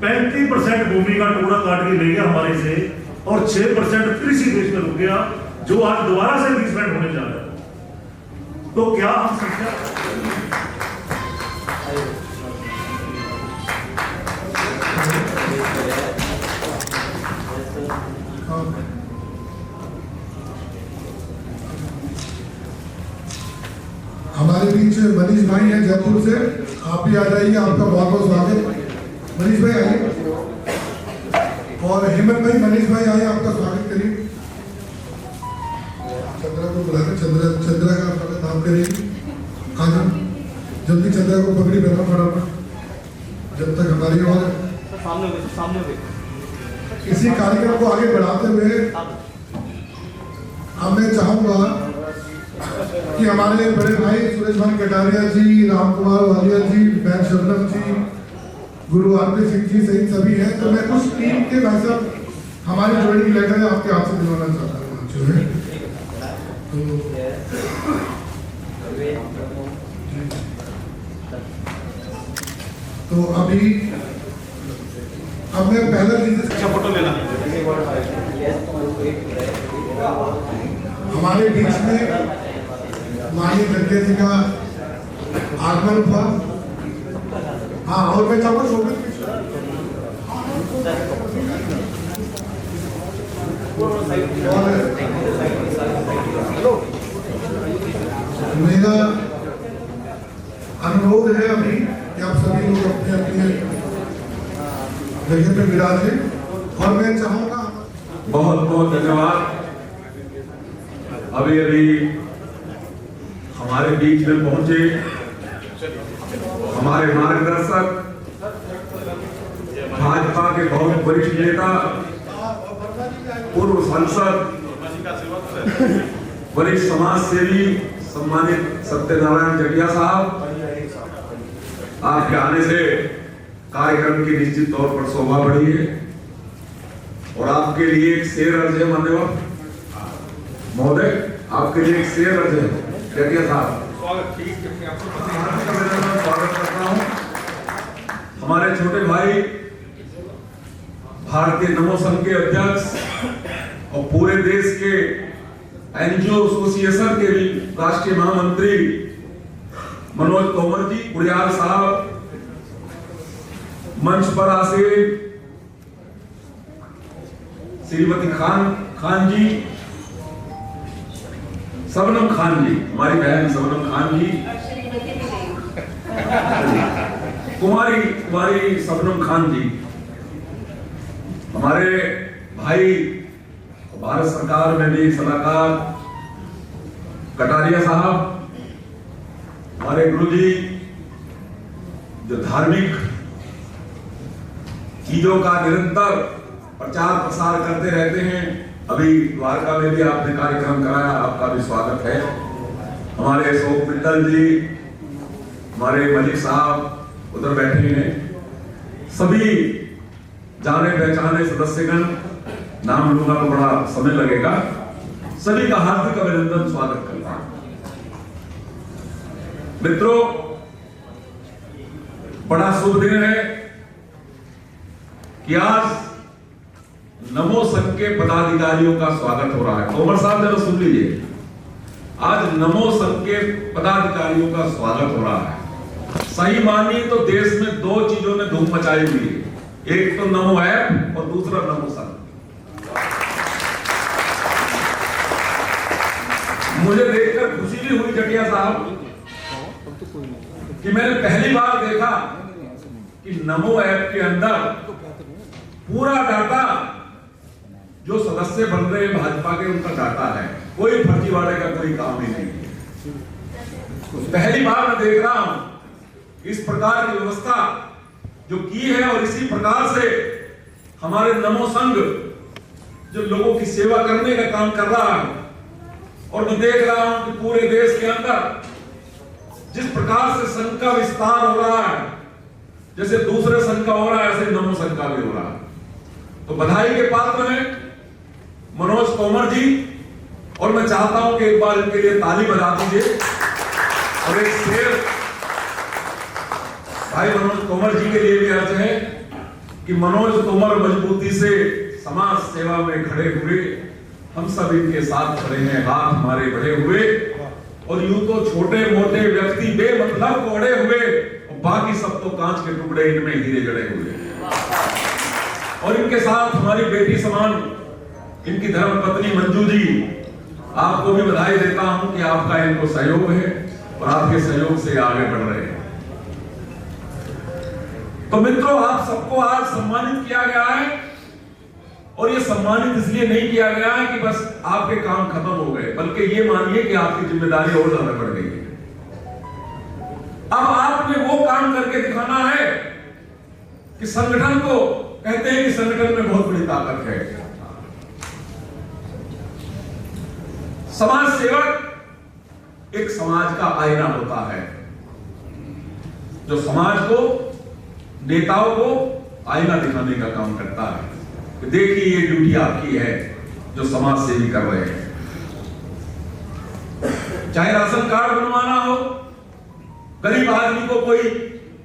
35% भूमि का टुकड़ा काट के ले गया हमारे से, और 6% फिर इसी देश में रुक गया, जो आज दोबारा से 20% होने जा रहा है। तो क्या हम संख्या हमारे बीच मनीष भाई हैं जयपुर से, आप भी आ जाइए, आपका बहुत बहुत स्वागत। मनीष भाई आइए, और हेमंत भाई, मनीष भाई आइए, आपका स्वागत करिए। चंद्रा को बुलाकर चंद्रा का स्वागत आप करिए। आज जल्दी चंद्रा को पगड़ी पहना फटाफट, जब तक हमारी और सामने इसी कार्यक्रम को आगे बढ़ाते हुए अब मैं चाहूंगा कि हमारे बड़े भाई सुरेश भाई कटारिया जी, राम कुमार वालिया जी, बैन शबनम जी, गुरु आरपी सिंह जी सहित सभी हैं, तो मैं उस टीम के भाई साहब हमारी ज्वाइनिंग लेटर है आपके हाथ से दिलवाना चाहता हूँ जो है। तो अभी अब मैं पहला चीज फोटो लेना। हमारे बीच में माननीय गंगे जी का आगमन हुआ। हाँ, और मैं चाहूँगा शोभित मेरा अनुरोध है अभी कि आप सभी लोग अपने अपने जगह पे विराजे, और मैं चाहूँगा बहुत बहुत धन्यवाद। अभी अभी हमारे बीच में पहुंचे हमारे मार्गदर्शक, भाजपा के बहुत वरिष्ठ नेता, पूर्व सांसद, वरिष्ठ समाज सेवी, सम्मानित सत्यनारायण जटिया साहब, आपके आने से कार्यक्रम की निश्चित तौर पर शोभा बढ़ी है। और आपके लिए एक शेर अर्ज है मान्यवर महोदय, आपके लिए एक शेर अर्ज है जटिया साहब। स्वागत करता हूँ। हमारे छोटे भाई भारतीय नमो संघ के अध्यक्ष और पूरे देश के एनजीओ एसोसिएशन के भी राष्ट्रीय महामंत्री मनोज तोमर जी, कुड़ियाल साहब, मंच पर आसीन श्रीमती खान जी, सबनम खान जी, हमारी बहन सबनम खान जी, कुमारी सबनम खान जी, हमारे भाई भारत सरकार में भी सलाहकार कटारिया साहब, हमारे गुरुजी जो धार्मिक चीजों का निरंतर प्रचार प्रसार करते रहते हैं, अभी द्वारका में भी आपने कार्यक्रम कराया, आपका भी स्वागत है। हमारे अशोक मित्तल जी, हमारे मलिक साहब उधर बैठे हैं, सभी जाने पहचाने सदस्यगण, नाम लूंगा तो बड़ा समय लगेगा, सभी का हार्दिक अभिनंदन, स्वागत करता हूं। मित्रों, बड़ा शुभ दिन है कि आज नमो संघ के पदाधिकारियों का स्वागत हो रहा है। तोमर साहब जरा सुन लीजिए, आज नमो संघ के पदाधिकारियों का स्वागत हो रहा है। सही मानिए तो देश में दो चीजों ने धूम मचाई हुई है, एक तो नमो ऐप और दूसरा नमो संघ। मुझे देखकर खुशी भी हुई जटिया साहब कि मैंने पहली बार देखा कि नमो ऐप के अंदर पूरा डाटा जो सदस्य बन रहे हैं भाजपा के, उनका डाटा है, कोई फर्जीवाड़े का कोई काम ही नहीं है। पहली बार मैं देख रहा हूं इस प्रकार की व्यवस्था जो की है और इसी प्रकार से हमारे नमो संघ जो लोगों की सेवा करने का काम कर रहा है, और मैं देख रहा हूं कि पूरे देश के अंदर जिस प्रकार से संघ का विस्तार हो रहा है, जैसे दूसरे संघ का हो रहा है ऐसे नमो संघ का भी हो रहा है। तो बधाई के पात्र हैं मनोज तोमर जी, और मैं चाहता हूं कि एक बार इनके लिए ताली बजा दीजिए। और एक शेर भाई मनोज तोमर जी के लिए भी अर्ज है कि मनोज तोमर मजबूती से समाज सेवा में खड़े हुए, हम सब इनके साथ खड़े हैं, हाथ हमारे बढ़े हुए, और यूं तो छोटे मोटे व्यक्ति बेमतलब कोड़े हुए और बाकी सब तो कांच के टुकड़े, इनमें हीरे जड़े हुए। और इनके साथ हमारी बेटी समान इनकी धर्म पत्नी मंजू जी, आपको भी बधाई देता हूं कि आपका इनको सहयोग है और आपके सहयोग से आगे बढ़ रहे हैं। तो मित्रों, आप सबको आज सम्मानित किया गया है, और ये सम्मानित इसलिए नहीं किया गया है कि बस आपके काम खत्म हो गए, बल्कि ये मानिए कि आपकी जिम्मेदारी और ज्यादा बढ़ गई है। अब आपने वो काम करके दिखाना है कि संगठन को, कहते हैं कि संगठन में बहुत बड़ी ताकत है। समाज सेवक एक समाज का आईना होता है, जो समाज को, नेताओं को आईना दिखाने का काम करता है। देखिए ये ड्यूटी आपकी है जो समाज सेवी कर रहे हैं। चाहे राशन कार्ड बनवाना हो, गरीब आदमी को कोई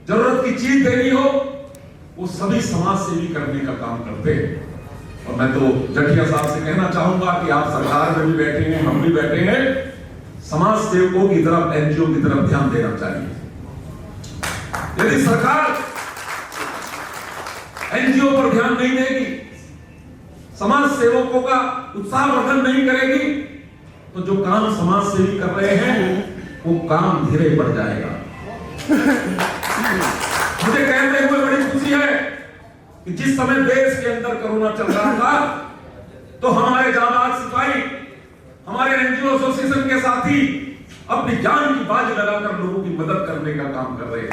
जरूरत की चीज देनी हो, वो सभी समाज सेवी करने का काम करते हैं। और मैं तो जटिया साहब से कहना चाहूंगा कि आप सरकार में भी बैठे हैं, हम भी बैठे हैं, समाज सेवकों की तरफ, एनजीओ की तरफ ध्यान देना चाहिए। यदि सरकार एनजीओ पर ध्यान नहीं देगी, समाज सेवकों का उत्साहवर्धन नहीं करेगी, तो जो काम समाज सेवी कर रहे हैं वो काम धीरे बढ़ जाएगा। मुझे कहते हुए बड़ी खुशी है कि जिस समय देश के अंदर कोरोना चल रहा था, तो हमारे जाबाज सिपाही, हमारे एनजीओ एसोसिएशन के साथी अपनी जान की बाजी लगाकर लोगों की मदद करने का काम कर रहे हैं।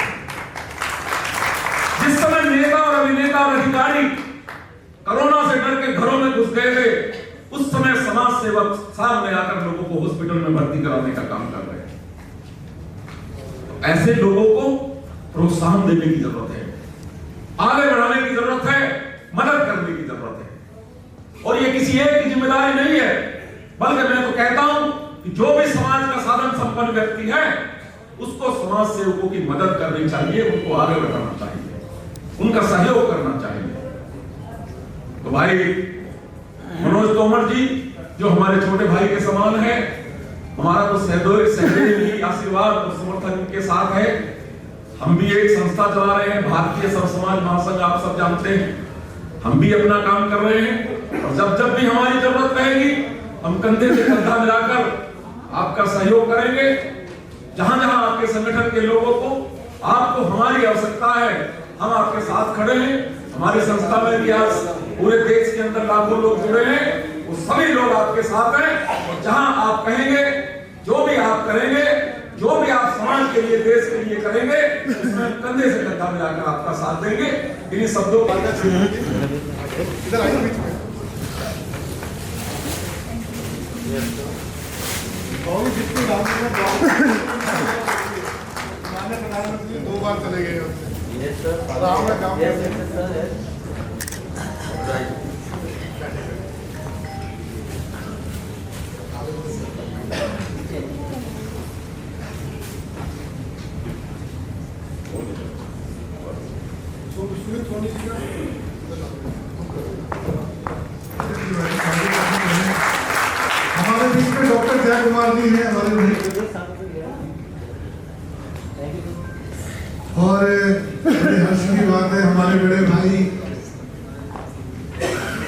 जिस समय नेता और अभिनेता और अधिकारी कोरोना से डर के घरों में घुस गए थे, उस समय समाज सेवक सामने आकर लोगों को हॉस्पिटल में भर्ती कराने का काम कर रहे हैं। ऐसे लोगों को प्रोत्साहन देने की जरूरत है, आगे बढ़ाने की जरूरत है, मदद करने की जरूरत है। और ये किसी एक की जिम्मेदारी नहीं है, बल्कि मैं तो कहता हूं कि जो भी समाज का साधन संपन्न व्यक्ति है, उसको समाज सेवकों की मदद करनी चाहिए, उनको आगे बढ़ाना चाहिए, उनका सहयोग करना चाहिए। तो भाई मनोज तोमर जी जो हमारे छोटे भाई के समान है, हमारा तो सहदेव आशीर्वाद और समर्थन के साथ है। हम भी एक संस्था चला रहे हैं, भारतीय सर्व समाज महासंघ, आप सब जानते हैं। हम भी अपना काम कर रहे हैं, और जब जब भी हमारी जरूरत रहेगी, हम कंधे से कंधा मिलाकर आपका सहयोग करेंगे। जहां जहां आपके संगठन के लोगों को, आपको हमारी आवश्यकता है, हम आपके साथ खड़े हैं। हमारी संस्था में भी आज पूरे देश के अंदर लाखों लोग जुड़े हैं, वो सभी लोग आपके साथ हैं। और जहां आप कहेंगे, जो भी आप करेंगे, जो भी आप समाज के लिए, देश के लिए करेंगे, उसमें कंधे से कंधा मिलाकर आपका साथ देंगे। इन्हीं शब्दों का इधर आइए बीच में। प्रधानमंत्री 2 बार चले गए। हमारे बीच में डॉक्टर जय कुमार जी हैं, हमारे और बड़े हर्ष की बात है, हमारे बड़े भाई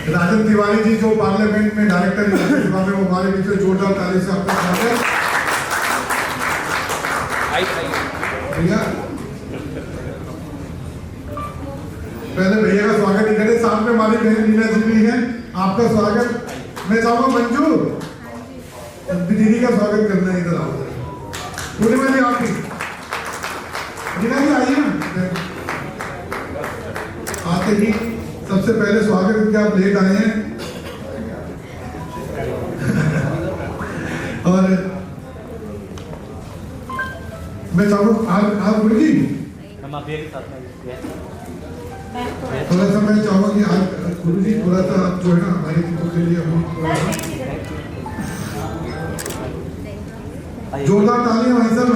राजन तिवारी जी जो पार्लियामेंट में डायरेक्टर राज्यसभा में, वो हमारे बीच में जोरदार ताली से आपका स्वागत। भैया पहले भैया का स्वागत ही करें, साथ में हमारी बहन लीना जी भी है, आपका स्वागत। मैं चाहूंगा मंजू दीदी का स्वागत करना, इधर आओ। पूर्णिमा जी आप भी मीना जी आइए ना, आते ही सबसे पहले स्वागत है कि आप लेट आए हैं। और मैं चाहूँ आप गुरु जी थोड़ा सा मैं चाहूँगा कि आप गुरु जी थोड़ा सा आप जो है ना हमारे गीतों के लिए जोरदार तालियां भाई साहब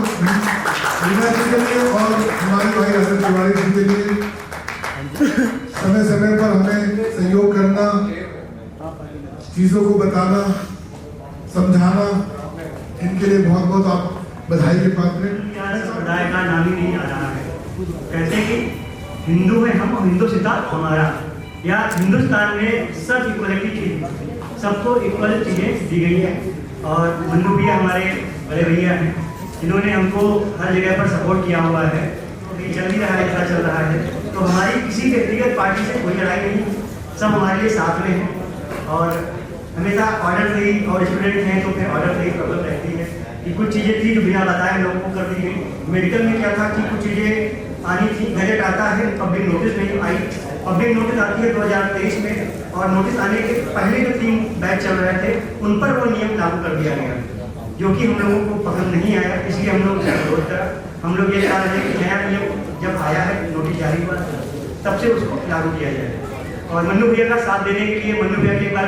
मीना जी के लिए और हमारे भाई रजत तिवारी जी के लिए, समय समय पर हमें सहयोग करना, चीजों को बताना, समझाना, इनके लिए बहुत बहुत आप बधाई के पात्र हैं। संप्रदाय का नाम ही नहीं आ रहा है। कहते हैं कि हिंदू है हम और हिंदुस्ता हमारा, या हिंदुस्तान में सब इक्वलिटी की सबको इक्वल चीज़ें दी गई है। और मन्नू भैया हमारे बड़े भैया हैं, इन्होंने हमको हर जगह पर सपोर्ट किया हुआ है। तो चल भी रहा है, अच्छा चल रहा है। तो हमारी किसी व्यक्तिगत पार्टी से कोई लड़ाई नहीं, सब हमारे लिए साथ में हैं। और हमेशा ऑर्डर फ्री, और स्टूडेंट हैं तो फिर ऑर्डर फ्री प्रॉब्लम रहती है कि कुछ चीज़ें थी जो बिना बताए लोगों को कर दी गई। मेडिकल में क्या था कि कुछ चीज़ें आनी थी, गजट आता है, पब्लिक नोटिस नहीं आई। पब्लिक नोटिस आती है 2023 में, और नोटिस आने के पहले जो 3 बैच चल रहे थे उन पर वो नियम लागू कर दिया गया, जो कि हम लोगों को पसंद नहीं आया। इसलिए हम लोग विरोध करा। हम लोग ये चाह रहे हैं कि नया नियम जब आया है, नोटिस जारी हुआ, तब से उसको लागू किया जाए। और मन्नू भैया का साथ देने के लिए मन्नू भैया के एक बार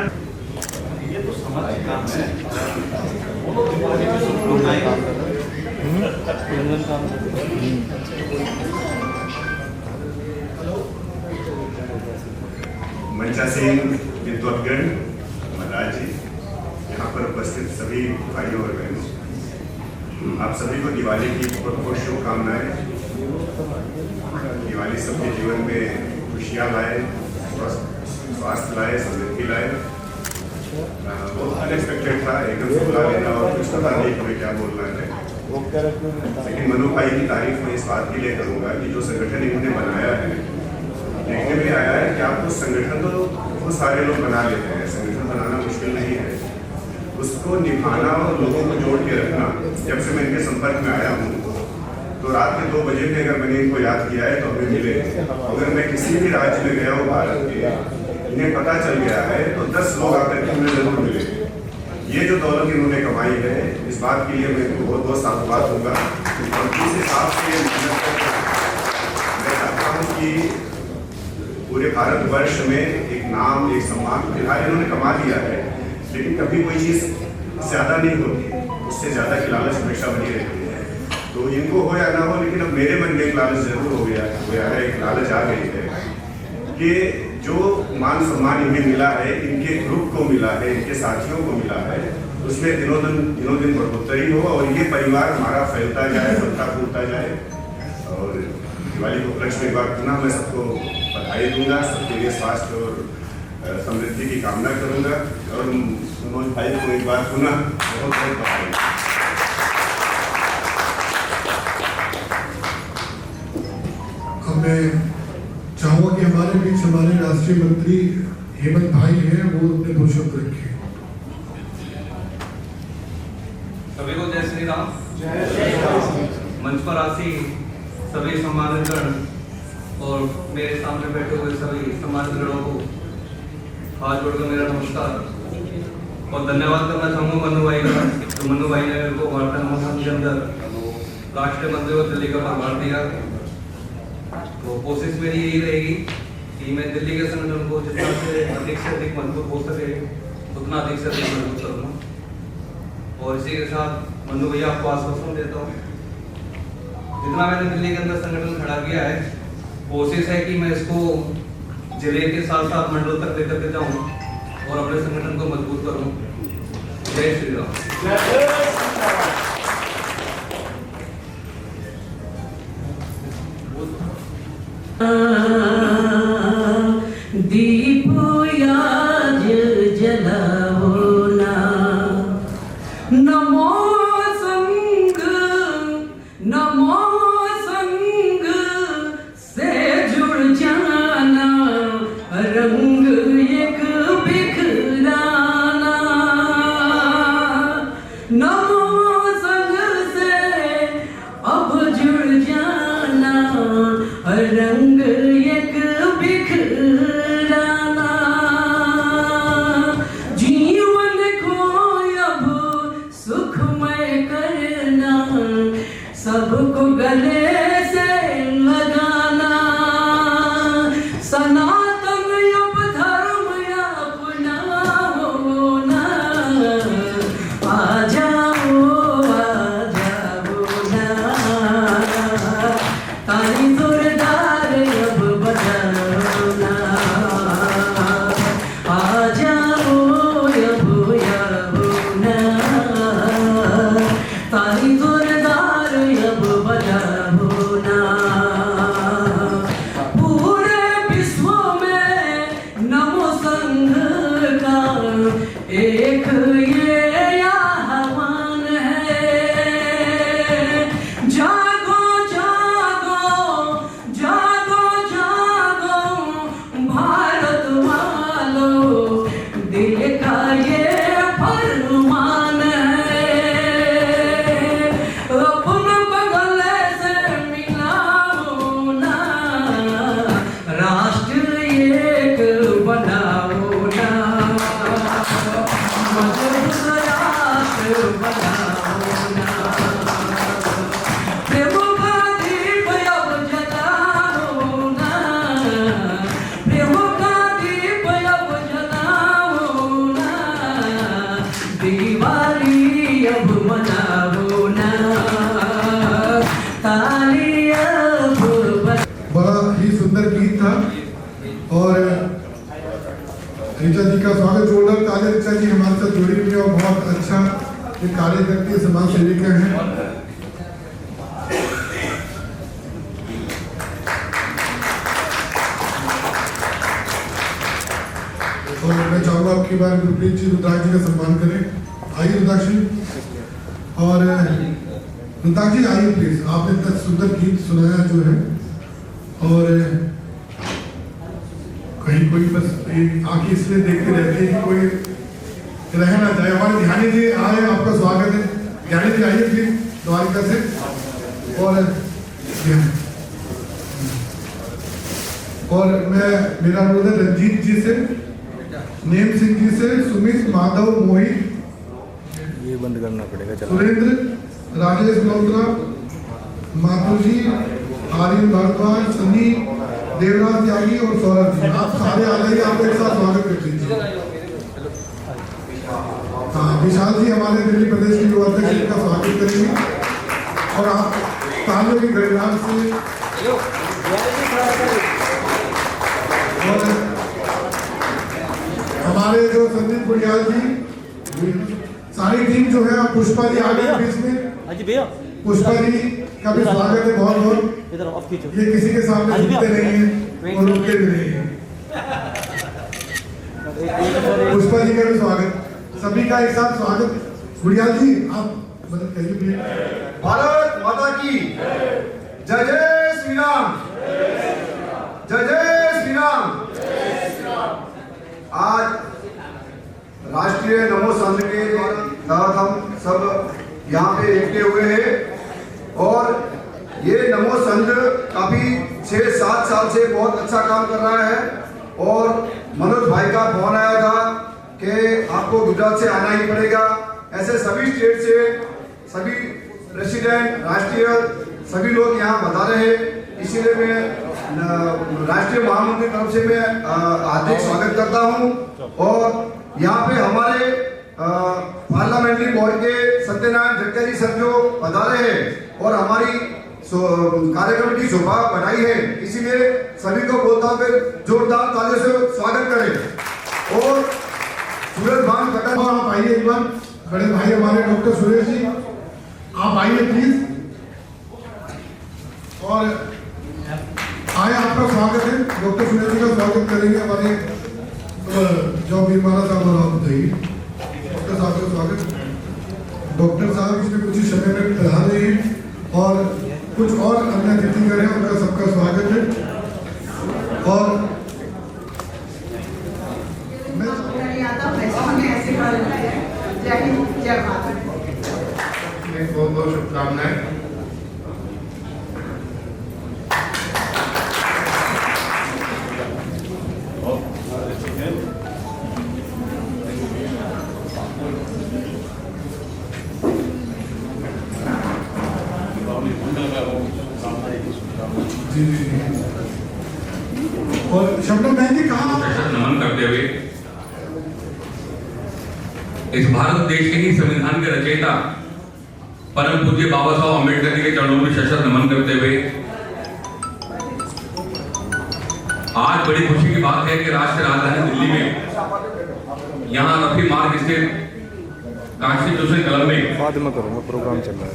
मंचासीन विद्वतगण, महाराज जी, यहाँ पर उपस्थित सभी भाइयों और बहनों, आप सभी को दिवाली की बहुत बहुत शुभकामनाएं। दिवाली सबके जीवन में खुशियाँ लाए, स्वास्थ्य लाए, समृद्धि लाए। बहुत अनएक्सपेक्टेड था, एकदम से बुला लेना और कुछ पता नहीं हमें क्या बोलना है। लेकिन मनु भाई की तारीफ मैं इस बात के लिए करूँगा कि जो संगठन इन्होंने बनाया है, देखने में आया है कि आपको संगठन तो बहुत सारे लोग बना लेते हैं, संगठन बनाना मुश्किल नहीं है, उसको निभाना और लोगों को जोड़ के रखना। जब से मैं इनके संपर्क में आया हूँ तो रात के 2 बजे में अगर मैंने इनको याद किया है तो हमें मिले। अगर मैं किसी भी राज्य में गया हूँ भारत के, इन्हें पता चल गया है तो 10 लोग आकर के हमें जरूर मिले। ये जो दौलत इन्होंने कमाई है, इस बात के लिए मैं इनको बहुत बहुत साधुवाद दूंगा। और इस हिसाब से मैं चाहता हूँ कि पूरे भारतवर्ष में एक नाम, एक सम्मान फिलहाल इन्होंने कमा लिया है, लेकिन कभी कोई चीज़ ज़्यादा नहीं होती, उससे ज़्यादा की लालच हमेशा बनी रहती है। तो इनको हो या ना हो, लेकिन अब मेरे मन में एक लालच जरूर हो गया है, एक लालच आ गई है कि जो मान सम्मान इन्हें मिला है, इनके ग्रुप को मिला है, इनके साथियों को मिला है, उसमें दिनों दिन बढ़ोतरी हो और ये परिवार हमारा फैलता जाए, बढ़ता फूलता जाए। और दिवाली के उपलक्ष्य में एक बार पुनः मैं सबको बधाई दूंगा, सबके लिए स्वास्थ्य और समृद्धि की कामना करूंगा। और मनोज भाई को एक बार पुनः बहुत बहुत बधाई। मैं चाहूँगा कि हमारे बीच हमारे राष्ट्रीय मंत्री हेमंत भाई हैं, वो अपने 2 शब्द रखें। सभी को जय श्री राम। मंच पर आसी सभी सम्मानित गण और मेरे सामने बैठे हुए सभी सम्मानित गणों को हाथ जोड़कर मेरा नमस्कार और धन्यवाद करना चाहूँगा मन्नू भाई का। तो मन्नू भाई ने मेरे को वार्ता महासंघ के अंदर राष्ट्रीय मंत्री और दिल्ली का प्रभार दिया। तो कोशिश मेरी यही रहेगी कि मैं दिल्ली के संगठन को जितना से अधिक मजबूत हो सके उतना अधिक से अधिक मजबूत करूँगा। और इसी के साथ मन्नू भैया आपको आश्वासन देता हूँ, जितना मैंने दिल्ली के अंदर संगठन खड़ा किया है, कोशिश है कि मैं इसको जिले के साथ साथ मंडल तक लेकर के जाऊँ और अपने संगठन को मजबूत करूँ। जय श्री राम। दीप आज जलाओ ना, नमो संग से जुड़ जाना, रंग एक बिखराना। गले से लगाना, सनातन युग धर्म अपना होना, आ जाओ ना, ताली जोरदार अब बजाओ ना, आ जाओ अब ना, ताली जोरदार अब बजाओ ना। पूरे विश्व में नमो संघ का एक ये आह्वान है, जागो जागो जागो जागो भारत वालों, दिल का ये फरमान है, अपने बगले से मिलाओ ना, राष्ट्र एक बनाओ ना, मजबूत राष्ट्र बनाओ ना, प्रेम का दीप अब जलाओ ना, प्रेम का दीप अब जलाओ ना, दिवाली अब मनाओ ना, ताली अब बड़ा ही सुंदर गीत था। और ऋचा जी का स्वागत, जोरदार ताली। ऋचा जी हमारे साथ जुड़ी हुई है और बहुत अच्छा ये कार्य करती है, समाज सेविका हैं। और मैं चाहूंगा आपकी बार गुरप्रीत जी रुद्राक्ष जी का सम्मान करें। आइए रुद्राक्ष जी। और रुद्राक्ष जी आइए प्लीज, आपने इतना सुंदर गीत सुनाया जो है, और कहीं कोई बस आंखें इसलिए देखते रहते हैं कि कोई रह ना जाए। हमारे ध्यानी जी आए, आपका स्वागत है। ध्यानी जी आइए प्लीज द्वारका से। और मैं मेरा अनुरोध है रंजीत जी से, नेम सिंह जी से, सुमित, माधव, मोहित, ये बंद करना पड़ेगा। सुरेंद्र, राजेश मल्होत्रा, माधुजी, आर्यन भारद्वाज, सनी, देवराज त्यागी और सौरभ जी, आप सारे आ जाइए, आपको एक साथ स्वागत कर लीजिए। हाँ, विशाल जी हमारे दिल्ली प्रदेश के युवा अध्यक्ष का स्वागत करेंगे। और आप तालियों की गड़गड़ाहट से और हमारे जो संदीप गुड़ियाल जी, सारी टीम जो है, पुष्पा जी आ गए बीच में। पुष्पा जी का भी स्वागत है बहुत बहुत। ये किसी के सामने झुकते नहीं है और रुकते भी नहीं है। पुष्पा जी का भी स्वागत, सभी का एक साथ स्वागत। गुड़ियाल जी आप मदद करिए प्लीज। भारत माता की जय जय श्री राम, जय जय श्री राम। आज राष्ट्रीय नमो संघ के तहत हम सब यहाँ पे एकटे हुए हैं, और ये नमो संघ काफी 6-7 साल से बहुत अच्छा काम कर रहा है। और मनोज भाई का फोन आया था कि आपको गुजरात से आना ही पड़ेगा। ऐसे सभी स्टेट से सभी प्रेसिडेंट, राष्ट्रीय सभी लोग यहाँ बता रहे हैं, इसीलिए मैं राष्ट्रीय महामंत्री तरफ से मैं हार्दिक स्वागत करता हूँ। और यहाँ पे हमारे पार्लियामेंट्री बोर्ड के सत्यनारायण गडकरी सर जो बता रहे हैं और हमारी कार्यक्रम की शोभा बढ़ाई है, इसीलिए सभी को बोलता हूँ कि जोरदार तालियों से स्वागत करें। और सूरज भान कटन, आप आइए एक बार, बड़े भाई हमारे डॉक्टर सुरेश जी आप आइए प्लीज। और आए, आपका स्वागत है। डॉक्टर सुरेश जी का स्वागत करेंगे हमारे जो बीरमाला साहब, और आप बताइए डॉक्टर साहब का स्वागत। डॉक्टर साहब इसमें कुछ ही समय में पढ़ा रहे हैं और कुछ और अन्य अतिथिगण हैं, उनका सबका स्वागत है। और मैं जय हिंद, जय भारत। बहुत बहुत शुभकामनाएं। मंडल का जी जी जी। और शबनम बहन जी कहाँ नमन करते हुए इस भारत देश के ही संविधान के रचयिता परम पूज्य बाबा साहब अम्बेडकर जी के चरणों में सशक्त नमन करते हुए आज बड़ी खुशी की बात है कि राष्ट्रीय राजधानी दिल्ली में यहाँ रफी मार्ग स्थित कॉन्स्टिट्यूशन क्लब में बाद में करूँगा, प्रोग्राम चल रहा है।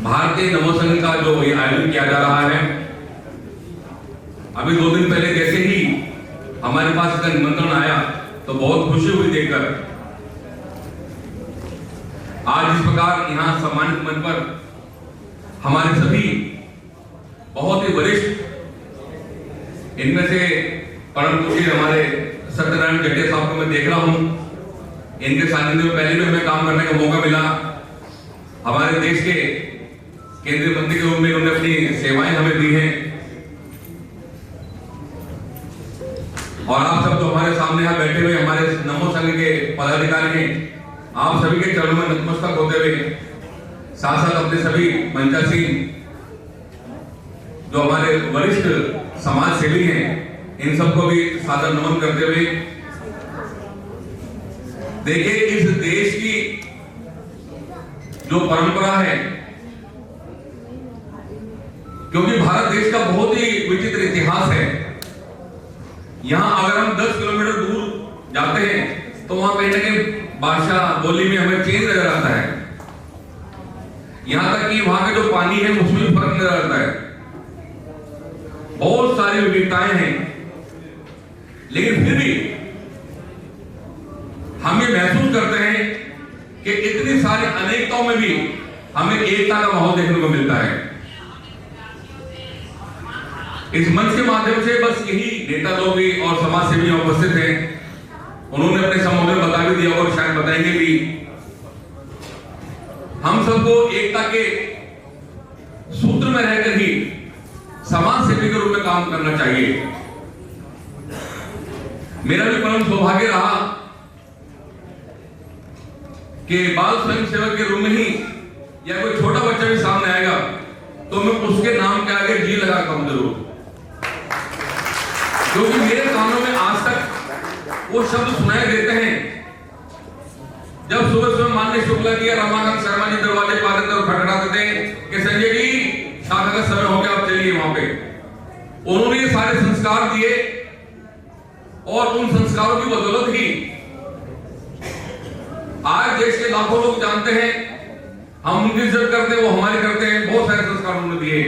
भारतीय नमो संघ का जो ये आयोजन किया जा रहा है, अभी 2 दिन पहले जैसे ही हमारे पास इसका निमंत्रण आया तो बहुत खुशी हुई देखकर। आज इस प्रकार यहाँ सम्मानित मंच पर हमारे सभी बहुत ही वरिष्ठ, इनमें से परम पूज्य हमारे सत्यनारायण जटिया साहब को मैं देख रहा हूँ, इनके सानिध्य में पहले भी हमें काम करने का मौका मिला। हमारे देश के केंद्रीय मंत्री के रूप में उन्होंने अपनी सेवाएं हमें दी हैं और आप सब जो हमारे सामने यहाँ बैठे हुए हमारे नमो संघ के पदाधिकारी हैं, आप सभी के चरणों में नतमस्तक होते हुए साथ साथ अपने सभी मंचासीन जो हमारे वरिष्ठ समाज सेवी हैं, इन सबको भी सादर नमन करते हुए, देखिए इस देश की जो परंपरा है, क्योंकि भारत देश का बहुत ही विचित्र इतिहास है। यहां अगर हम 10 किलोमीटर दूर जाते हैं तो वहां कहीं ना कहीं भाषा बोली में हमें चेंज नजर आता है। यहां तक कि वहां का जो पानी है उसमें भी फर्क नजर आता है। बहुत सारी विविधताएं हैं, लेकिन फिर भी हम ये महसूस करते हैं कि इतनी सारी अनेकताओं में भी हमें एकता का माहौल देखने को मिलता है। इस मंच के माध्यम से बस यही नेता लोग भी और समाज सेवी उपस्थित हैं, उन्होंने अपने संबोधन में बता भी दिया और शायद बताएंगे भी। हम सबको एकता के सूत्र में रहकर ही समाज सेवी के रूप में काम करना चाहिए। मेरा भी परम सौभाग्य रहा कि बाल स्वयं सेवक के रूप में ही या कोई छोटा बच्चा भी सामने आएगा तो मैं उसके नाम के आगे जी लगाता हूं जरूर, क्योंकि मेरे कानों में आज तक वो शब्द सुनाई देते हैं जब सुबह सुबह माननीय शुक्ला जी या रमाकांत शर्मा जी दरवाजे पर आते और खटखटाते थे कि संजय जी शाखा का समय हो गया, आप चलिए वहां पे। उन्होंने ये सारे संस्कार दिए और उन संस्कारों की बदौलत ही आज देश के लाखों लोग जानते हैं, हम उनकी इज्जत करते हैं, वो हमारी करते हैं। बहुत सारे संस्कार उन्होंने दिए।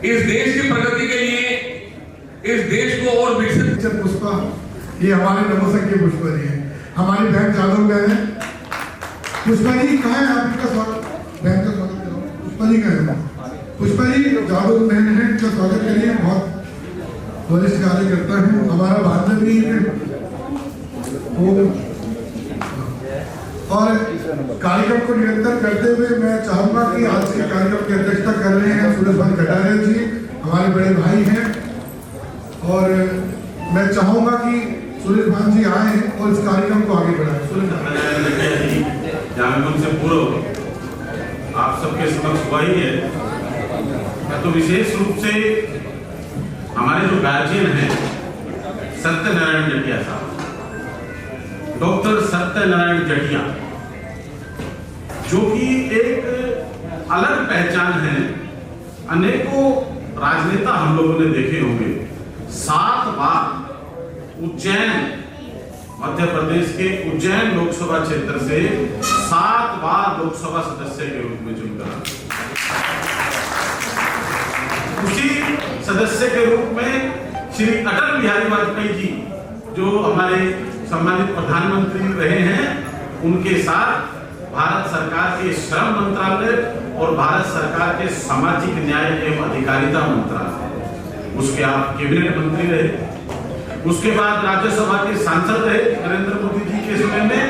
इस देश की प्रगति के लिए, इस देश को और विकसित। पुष्पा, ये हमारे नमो संघ के पुष्पा जी हैं, हमारी बहन जादव बहन है। पुष्पा जी कहाँ है? आप इनका स्वागत, बहन का स्वागत करो। पुष्पा जी कहाँ है? पुष्पा जी जादव बहन है, इनका स्वागत करिए। बहुत वरिष्ठ कार्यकर्ता है, हमारा बांधवी है और कार्यक्रम को निरंतर करते हुए मैं चाहूंगा कि आज के कार्यक्रम की अध्यक्षता कर रहे हैं सुरेश भाई कटारिया जी, हमारे बड़े भाई हैं, और मैं चाहूंगा कि सुरेश भाई जी आए और इस कार्यक्रम को आगे बढ़ाएं। सुरेश भाई से पूर्व आप सबके समक्ष हुआ ही है, तो विशेष रूप से हमारे जो गार्जियन हैं सत्यनारायण जटिया साहब, डॉक्टर सत्यनारायण जटिया, जो कि एक अलग पहचान है। अनेकों राजनेता हम लोगों ने देखे होंगे, 7 बार उज्जैन, मध्य प्रदेश के उज्जैन लोकसभा क्षेत्र से 7 बार लोकसभा सदस्य के रूप में चुनकर, उसी सदस्य के रूप में श्री अटल बिहारी वाजपेयी जी जो हमारे सम्मानित प्रधानमंत्री रहे हैं, उनके साथ भारत सरकार के श्रम मंत्रालय और भारत सरकार के सामाजिक न्याय एवं अधिकारिता मंत्रालय, उसके आप कैबिनेट मंत्री रहे। उसके बाद राज्यसभा के सांसद रहे नरेंद्र मोदी जी के समय में,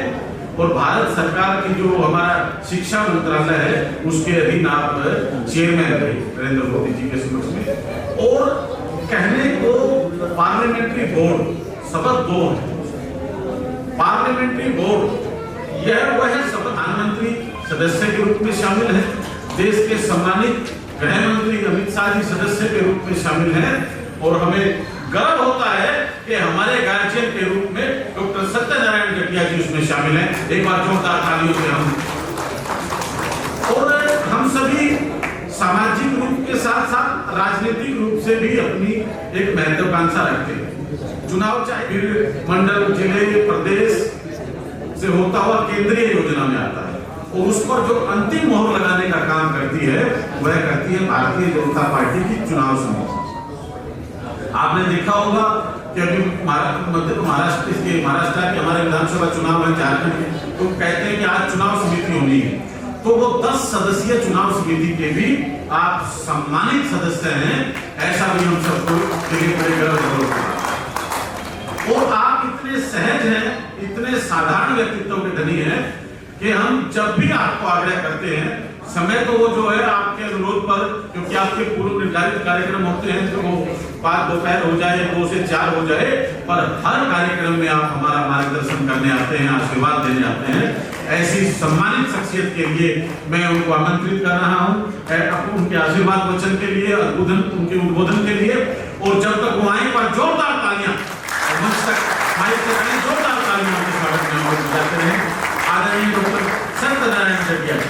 और भारत सरकार की जो हमारा शिक्षा मंत्रालय है उसके अधीन आप चेयरमैन रहे नरेंद्र मोदी जी के समय में। और कहने को पार्लियामेंट्री बोर्ड शपथ 2 है, पार्लियामेंट्री बोर्ड यह वह शपथ प्रधानमंत्री सदस्य के रूप में शामिल है देश के सम्मानित गृह मंत्री अमित शाह जी सदस्य के रूप में शामिल हैं और हमें गर्व होता है कि हमारे गार्जियन के रूप में डॉक्टर सत्यनारायण जटिया जी उसमें शामिल हैं। एक बार जोरदार तालियों से हम और हम सभी सामाजिक रूप के साथ साथ राजनीतिक रूप से भी अपनी एक महत्वाकांक्षा रखते हैं। चुनाव चाहे फिर मंडल, जिले, प्रदेश से होता हुआ केंद्रीय योजना में आता है और उस पर जो अंतिम मोहर लगाने का काम करती है वह करती है भारतीय जनता पार्टी की चुनाव समिति। आपने देखा होगा कि अभी महाराष्ट्र के हमारे विधानसभा चुनाव है झारखंड के, तो कहते हैं कि आज चुनाव समिति होनी है, तो वो 10 सदस्यीय चुनाव समिति के भी आप सम्मानित सदस्य हैं, ऐसा भी हम सबको बड़े गर्व और आप इतने सहज हैं, इतने साधारण व्यक्तित्व के धनी हैं कि हम जब भी आपको आग्रह करते हैं, समय तो वो जो है आपके अनुरोध पर, क्योंकि आपके पूर्व निर्धारित कार्यक्रम होते हैं तो वो बाद दोपहर हो जाए, 2 से 4 हो जाए, पर हर कार्यक्रम में आप हमारा मार्गदर्शन करने आते हैं, आशीर्वाद देने आते हैं। ऐसी सम्मानित शख्सियत के लिए मैं उनको आमंत्रित कर रहा हूँ उनके आशीर्वाद वचन के लिए, उनके उद्बोधन के लिए। और जब तक वो आए पर जोरदार तालियां जोरदार तालियां उनके स्वागत में जाते हैं। आदरणीय डॉक्टर सत्यनारायण जटिया जी।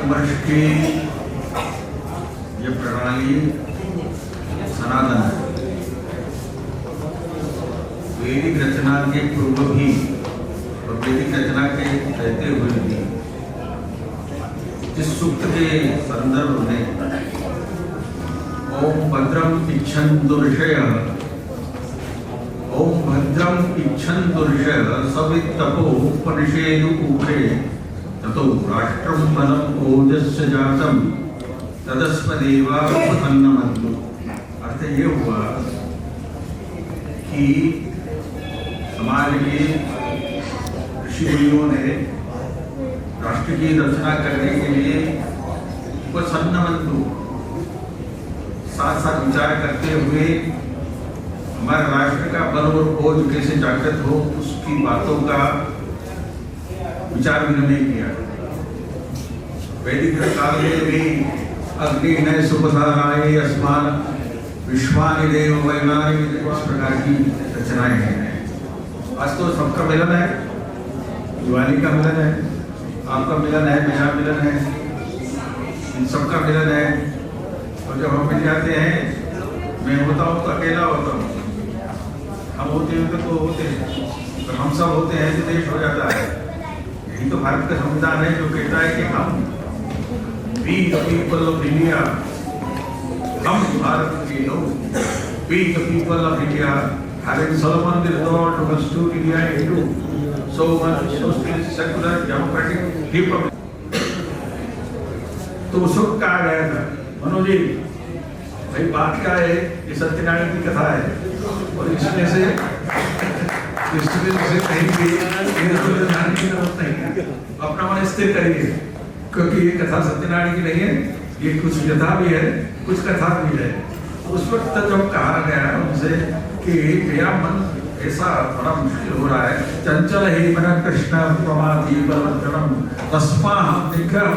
वर्ष की ये प्रणाली सनातन है। वैदिक रचना के पूर्व भी और वैदिक रचना के रहते हुए भी जिस सूक्त के संदर्भ में ओम भद्रम इच्छन्तु ऋषयः, ओम भद्रम इच्छन्तु ऋषयः सवित्तपो उपनिषेदु ऊपरे ततो राष्ट्रं बलम् ओजस्य जातं तदस्मदेवा उपपन्नमन्तु। अर्थ ये हुआ कि समाज के ऋषि मुनियों ने राष्ट्र की रचना करने के लिए उपसन्नमन्तु साथ साथ विचार करते हुए हमारे राष्ट्र का बल और ओज कैसे जागृत हो उसकी बातों का विचार विनिमय किया। वैदिक काल में भी अग्नि नय सुपसाराय अस्मान विश्वानि देव वैनानि, इस प्रकार की रचनाएं हैं। आज तो सबका मिलन है, दिवाली का मिलन है, आपका मिलन है, मेरा मिलन है, इन सबका मिलन है। और जब हम मिल जाते हैं, मैं होता हूँ तो अकेला होता हूँ, हम होते हैं तो होते हैं, तो हम सब होते हैं तो देश हो जाता है। यही तो भारत का संविधान है जो कहता है कि हम we the people of India, हम भारत के लोग, we the people of India having Solomon the Lord was to India into so much socialist, secular, democratic republic। तो सुख कहा गया था मनोज जी, भाई बात क्या है, ये सत्यनारायण की कथा है और इसमें से कहीं भी की जरूरत नहीं है, अपना मन स्थिर करिए, क्योंकि ये कथा सत्यनारायण की नहीं है, ये कुछ यथा भी है, कुछ कथा भी है। उस वक्त जब कहा गया उनसे कि मेरा मन ऐसा बड़ा मुश्किल हो रहा है, चंचल ही मन कृष्ण प्रमादी बलवंतरम तस्मा हम निग्रह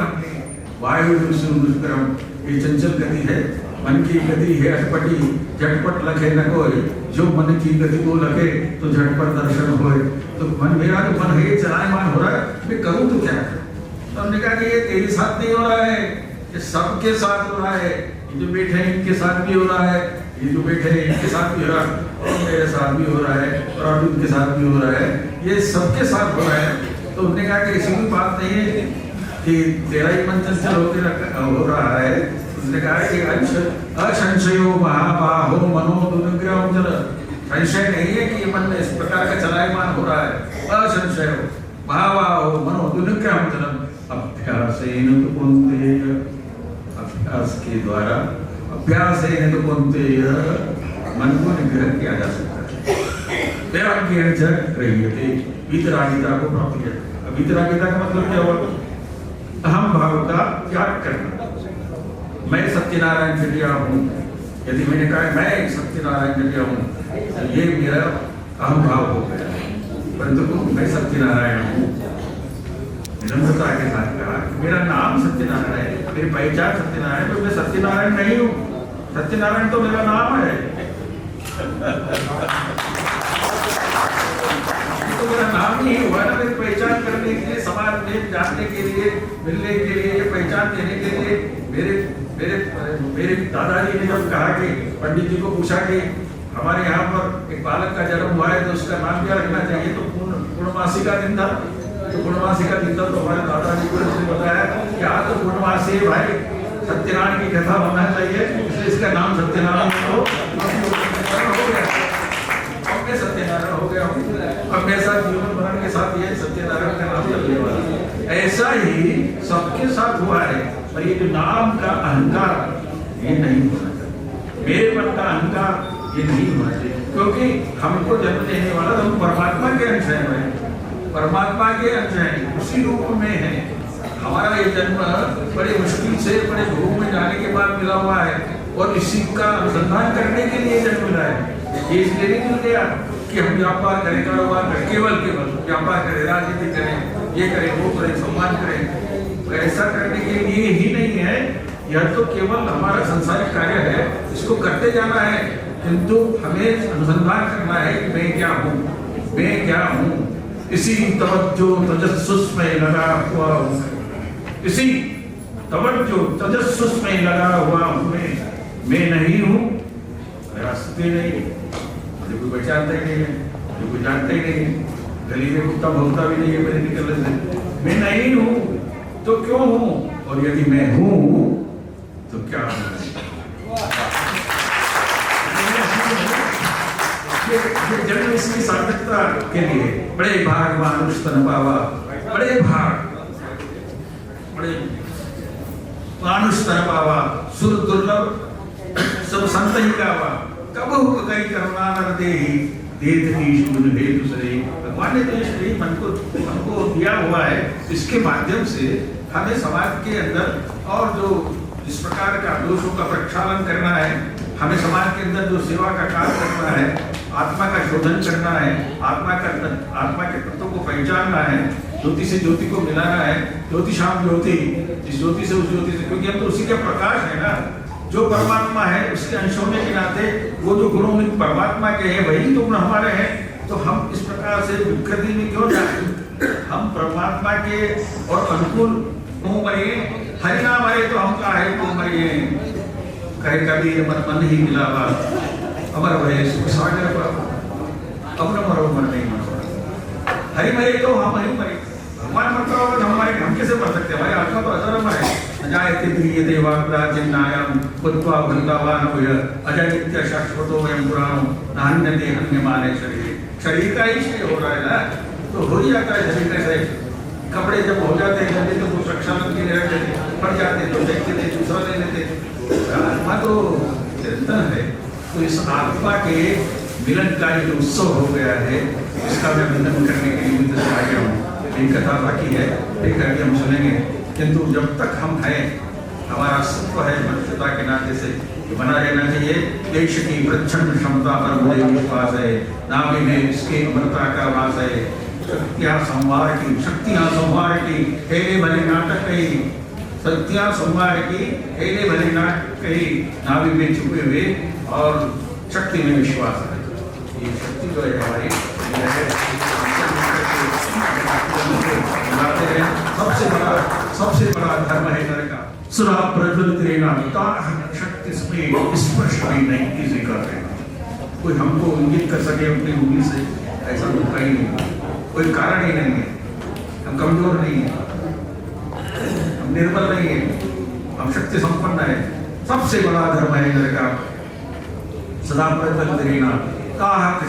वायु दुष्करम। ये चंचल गति है, मन की गति है अटपटी, झटपट लखे न कोई, जो मन की गति को लगे तो झटपट दर्शन होए। तो मन मेरा जो मन है चलायमान हो रहा है, मैं करूँ तो क्या करूँ? तो हमने कहा कि ये तेरे साथ नहीं हो रहा है, ये सबके साथ हो रहा है, ये जो बैठे हैं इनके साथ भी हो रहा है, ये जो बैठे हैं इनके साथ भी हो रहा है, और मेरे साथ भी हो रहा है, और अर्जुन के साथ भी हो रहा है, ये सबके साथ हो रहा है। तो हमने कहा कि ऐसी कोई बात नहीं है कि तेरा ही मन चंचल हो रहा है। उसने कहा कि असंशयो महाबाहो मनो दुर्ग्रह जल, संशय नहीं है कि मन इस प्रकार का चलायमान हो रहा है। असंशयो महाबाहो मनो दुर्ग्रह जल अभ्यासेन तु कौन्तेय, अभ्यास के द्वारा, अभ्यास है तो कौन्तेय मन को निग्रह किया जा सकता है। वैराग्येण च गृह्यते, वीतरागिता को प्राप्त किया। वीतरागिता का मतलब क्या हुआ? अहम भाव का त्याग करना। मैं सत्यनारायण जटिया हूँ, यदि मैंने कहा मैं सत्यनारायण जटिया हूँ, तो ये मेरा अहम भाव हो गया। परंतु मैं सत्यनारायण हूँ, विनम्रता के साथ कहा मेरा नाम सत्यनारायण है, मेरी पहचान सत्यनारायण, तो मैं सत्यनारायण नहीं हूँ, सत्यनारायण तो मेरा नाम है। तो मेरा नाम ही हुआ ना, मेरी पहचान करने के लिए, समाज में जानने के लिए, मिलने के लिए, ये पहचान देने के लिए मेरे मेरे मेरे दादाजी ने जब कहा कि पंडित जी को पूछा कि हमारे यहाँ पर एक बालक का जन्म हुआ है तो उसका नाम क्या रखना चाहिए, तो पूर्णमासी का दिन था। तो पूर्णमासी का दिन था तो हमारे दादाजी को बताया कि आज तो पूर्णमासी है भाई, सत्यनारायण की कथा बनना चाहिए, इसलिए इसका नाम सत्यनारायण हो गया। सत्यनारायण हो गया, अब मेरे साथ जीवन मरण के साथ ये सत्यनारायण का नाम चलने वाला। ऐसा ही सबके साथ हुआ है। और ये जो नाम का अहंकार ये नहीं होना चाहिए, मेरे मन का अहंकार ये नहीं होना चाहिए, क्योंकि हमको जन्म देने वाला तो हम परमात्मा के अंश हैं, परमात्मा के अंश हैं, उसी रूप में है। हमारा ये जन्म बड़े मुश्किल से बड़े भूख में जाने के बाद मिला हुआ है, और इसी का अनुसंधान करने के लिए जन्म मिला है। ये इसलिए नहीं मिल गया कि हम व्यापार करें, कारोबार करें, केवल व्यापार करें, राजनीति करें, ये करें, वो करें, सम्मान करें। तो ऐसा करने के लिए ही नहीं है, यह तो केवल हमारा संसारिक कार्य है, इसको करते जाना है, किंतु हमें अनुसंधान करना है कि मैं क्या हूँ, मैं क्या हूँ। इसी तवज्जो तजस्सुस में लगा हुआ हूँ, इसी तवज्जो तजस्सुस में लगा हुआ हूँ मैं नहीं हूँ, रास्ते नहीं, मुझे कोई पहचानता ही नहीं है, मुझे कोई जानता ही नहीं है, गली में कुत्ता भौंकता भी नहीं है मेरे निकलने से। मैं नहीं हूँ तो क्यों हूँ, और यदि मैं हूँ तो क्या हूँ। जन्म इसकी सार्थकता के लिए बड़े भाग मानुष तन पावा, बड़े भाग, बड़े मानुष तन पावा, सुर दुर्लभ सब संत ही गावा, कबहु कई करुणा नर देहि, देत ईश गुण हेतु सरे। भगवान ने तो ये शरीर मन को दिया हुआ है, इसके माध्यम से हमें समाज के अंदर और जो इस प्रकार का दोषों का प्रक्षालन करना है, हमें समाज के अंदर जो सेवा का कार्य करना है, आत्मा का शोधन करना है, आत्मा के तत्वों को पहचानना है, ज्योति से ज्योति को मिलाना है, ज्योति शाम ज्योति, इस ज्योति से उस ज्योति से, क्योंकि हम तो उसी के प्रकाश है ना, जो परमात्मा है उसके अंश होने के नाते वो जो गुणों में परमात्मा के हैं वही तो गुण हमारे हैं। तो हम इस प्रकार से विकृति में क्यों जाए, हम परमात्मा के और अनुकूल मुँह मरिए, हरि नाम हरे तो हम का है मुँह मरिए, कहे कभी मन ही मिला अमर भय सुख सागर पर, अब न मरो मर नहीं मरो, हरि मरे तो हम ही मरे, भगवान मरता होगा तो हम कैसे मर सकते हैं, हमारी आत्मा तो अजर अमर है। अजायते प्रिय देवाग्राजिन्नायम पुत्वा भृतावान हुय, अजय नित्य शाश्वतो वयं पुराणो नान्यते हन्यमाने शरीर का ही क्षय हो रहा है ना, तो हो ही जाता है शरीर से। कपड़े जब हो जाते हैं जल्दी तो कुछ रक्षा के लिए रख देते, फट जाते तो देखते थे, दूसरा ले लेते। आत्मा तो चिंतन है, तो इस आत्मा के मिलन का जो उत्सव हो गया है, इसका मैं मिलन करने के लिए आ गया हूँ। एक कथा बाकी है, एक करके हम सुनेंगे, किंतु जब तक हम हैं, हमारा अस्तित्व है मनुष्यता के नाते से बना रहना चाहिए। देश की प्रचंड क्षमता पर मुझे विश्वास है, नाभि में इसके अमरता का वास है। शक्तियां संहार की हेले भले नाटक कही, शक्तियां संहार की हेले भले नाटक कही, नाभि में छुपे हुए और शक्ति में विश्वास है। ये शक्ति जो है हमारी सबसे बड़ा धर्म है नर का। सुरा प्रज्वलित रहना, शक्ति स्पर्श भी नहीं किसी का रहना। कोई हमको इंगित कर सके अपनी उंगली से, ऐसा तो कहीं नहीं, कोई कारण ही नहीं है। हम कमजोर नहीं है, हम निर्बल नहीं है, हम शक्ति संपन्न है। सबसे बड़ा धर्म है नर का सदा प्रज्वलित रहना,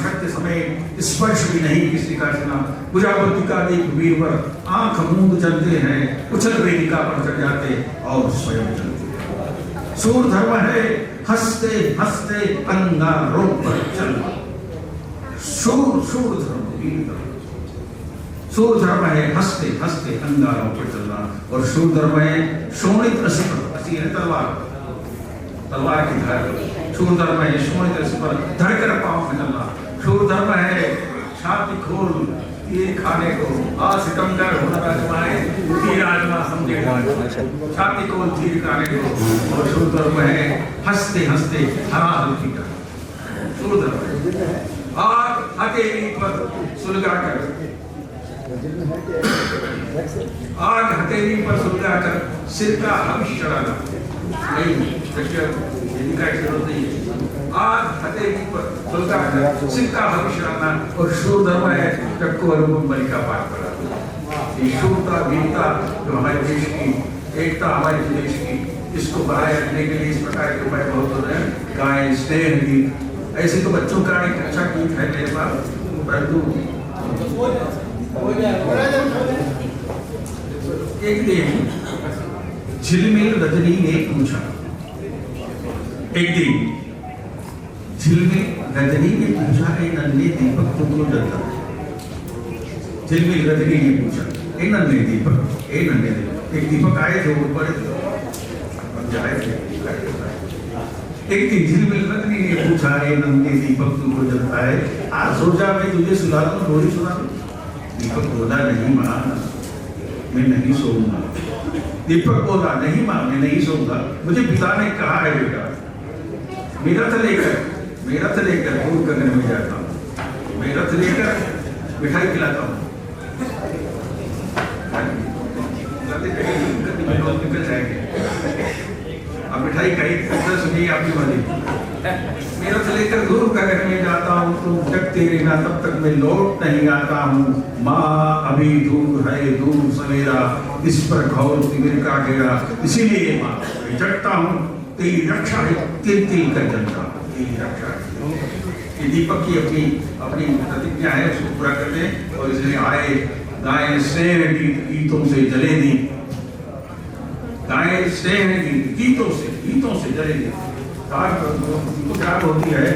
शक्ति समेत स्पर्श भी नहीं किसी का सुना। बुझावती का देख वीरवर, आंख मूंद चलते हैं, उछल वेदिका पर चढ़ जाते और स्वयं चलते हैं। सूर धर्म है हंसते हंसते अंगारों पर चलना। सूर धर्म, वीर धर्म, शूर धर्म है हंसते हंसते अंगारों पर चलना, और शूर धर्म है शोणित रसी पर, रसी है तलवार, तलवार की धार। शूर धर्म है शोणित रसी पर धड़कर पाँव में चलना। शूर धर्म है छाती खोल तीर खाने को, आ सितमगर होना आजमाए तीर आजमा समझेगा, छाती खोल तीर खाने को। और शूर धर्म है हंसते हंसते हरा हल्की का, शूर धर्म है। आग हथेली पर सुलगा कर, आग हथेली पर सुलगा कर सिर का हविष्य चढ़ाना। नहीं आग हथेली पर सुलगा कर सिर का हविष्य चढ़ाना। और शूर धर्म है चक्को अनुपम बलि का पाठ कराना। ये शूरता वीरता जो हमारे देश की एकता, हमारे देश की, इसको बनाए रखने के लिए इस प्रकार के उपाय बहुत होते हैं। गाय स्नेह गीत, ऐसे तो बच्चों का एक अच्छा गीत है मेरे पास, परंतु एक दिन झिलमिल रजनी ने पूछा, एक दिन झिलमिल रजनी ने पूछा, ए नन्हे दीपक तुम क्यों जलता है? झिलमिल रजनी ने पूछा, ए नन्हे दीपक, ए नन्हे दीपक। एक दीपक आए थे, वो बड़े जाए थे। एक दिन झिलमिल रजनी ने पूछा, ए नन्हे दीपक तुम क्यों जलता है? आज सोचा मैं तुझे सुना दूं, लोरी सुना दूं। दीपक बोला, नहीं मां, मैं नहीं सोऊंगा। दीपक बोला, नहीं मां, मैं नहीं सोऊंगा, मुझे पिता ने कहा है बेटा, मेरा रथ लेकर दूर गगन में जाता हूँ, मैं रथ लेकर मिठाई खिलाता हूँ। निकल जाएंगे, अब मिठाई कहीं सुनिए आपकी मर्जी। मैं रथ लेकर दूर गगन में जाता हूँ, तुम जगते रहना, तब तक मैं लौट नहीं आता हूँ। माँ अभी दूर है, दूर सवेरा, इस पर घोर तिमिर का घेरा, इसीलिए माँ मैं जगता हूँ, तेरी रक्षा है, तिल तिल कर जलता हूँ, तेरी रक्षा है। ये दीपक की अपनी अपनी प्रतिज्ञा है, उसको पूरा करते हैं। और इसलिए आए गाय स्नेह गीतों से जले दी, गाय स्नेह गीतों से जले दी। दीपक होती है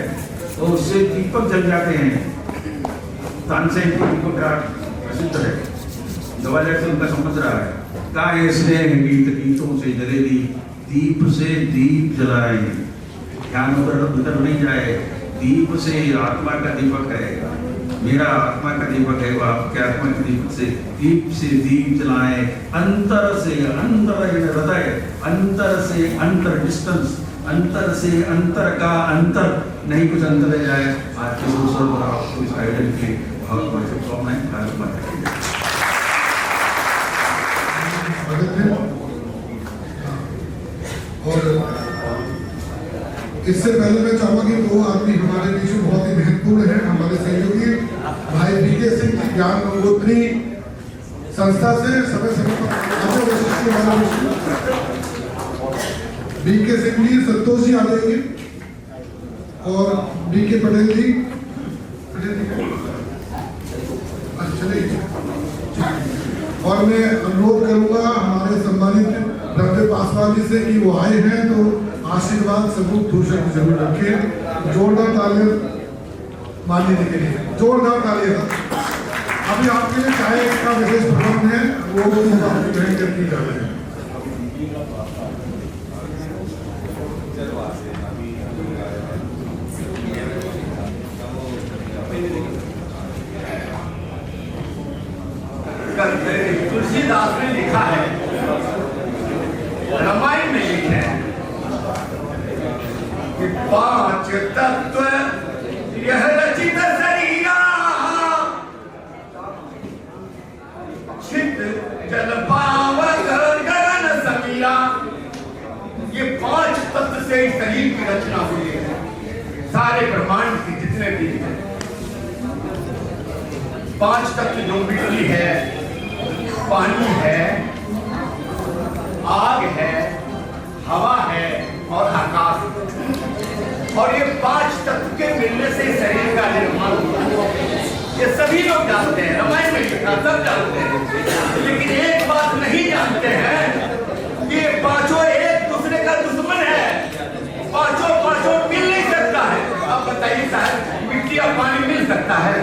तो उससे दीपक जल जाते हैं। तानसेन की दीपक प्रसिद्ध है, ग्वालियर से उनका समझ रहा है। गाय स्नेह गीतों से जले दी, दीप से दीप जलाए, ध्यान उधर नहीं जाए। दीप से आत्मा का दीपक है, मेरा आत्मा का दीपक है, वो आपके आत्मा के दीपक से दीप जलाए। अंतर से अंतर हृदय, अंतर से अंतर डिस्टेंस, अंतर से अंतर का अंतर, नहीं कुछ अंतर रह जाए। आज के अवसर पर आपको इस आयोजन की बहुत बहुत शुभकामनाएं। और इससे पहले मैं चाहूंगा कि दो आदमी हमारे बीच में बहुत ही महत्वपूर्ण है, हमारे सहयोगी भाई बीके सिंह की ज्ञान गंगोत्री संस्था से समय समय पर बीके सिंह जी, संतोष जी आ जाएंगे, और बीके पटेल जी चलेंगे। और मैं अनुरोध करूंगा हमारे सम्मानित डॉक्टर पासवान जी से कि वो आए हैं तो आशीर्वाद सबूत दूषण जरूर रखें। जोरदार तालियां मानने के लिए, जोरदार तालियां। अभी आपके लिए चाय का विशेष प्रोग्राम है, वो ग्रहण करके जा रहे हैं। तुलसीदास ने लिखा है, रामायण में लिखा है कि पांच तत्व यह रचित शरीरा, छित जल पावक गगन समीरा। ये पांच तत्व से शरीर की रचना हुई है। सारे ब्रह्मांड की जितने भी हैं, पांच तत्व जो बिजली है, पानी है, आग है, हवा है और आकाश। और ये पांच तत्व के मिलने से शरीर का निर्माण हुआ। ये सभी लोग जानते हैं, रामायण में लिखा, सब जानते हैं। लेकिन एक बात नहीं जानते हैं कि ये पांचों एक दूसरे का दुश्मन है। पांचों मिल नहीं सकता है। अब बताइए साहब, मिट्टी और पानी मिल सकता है?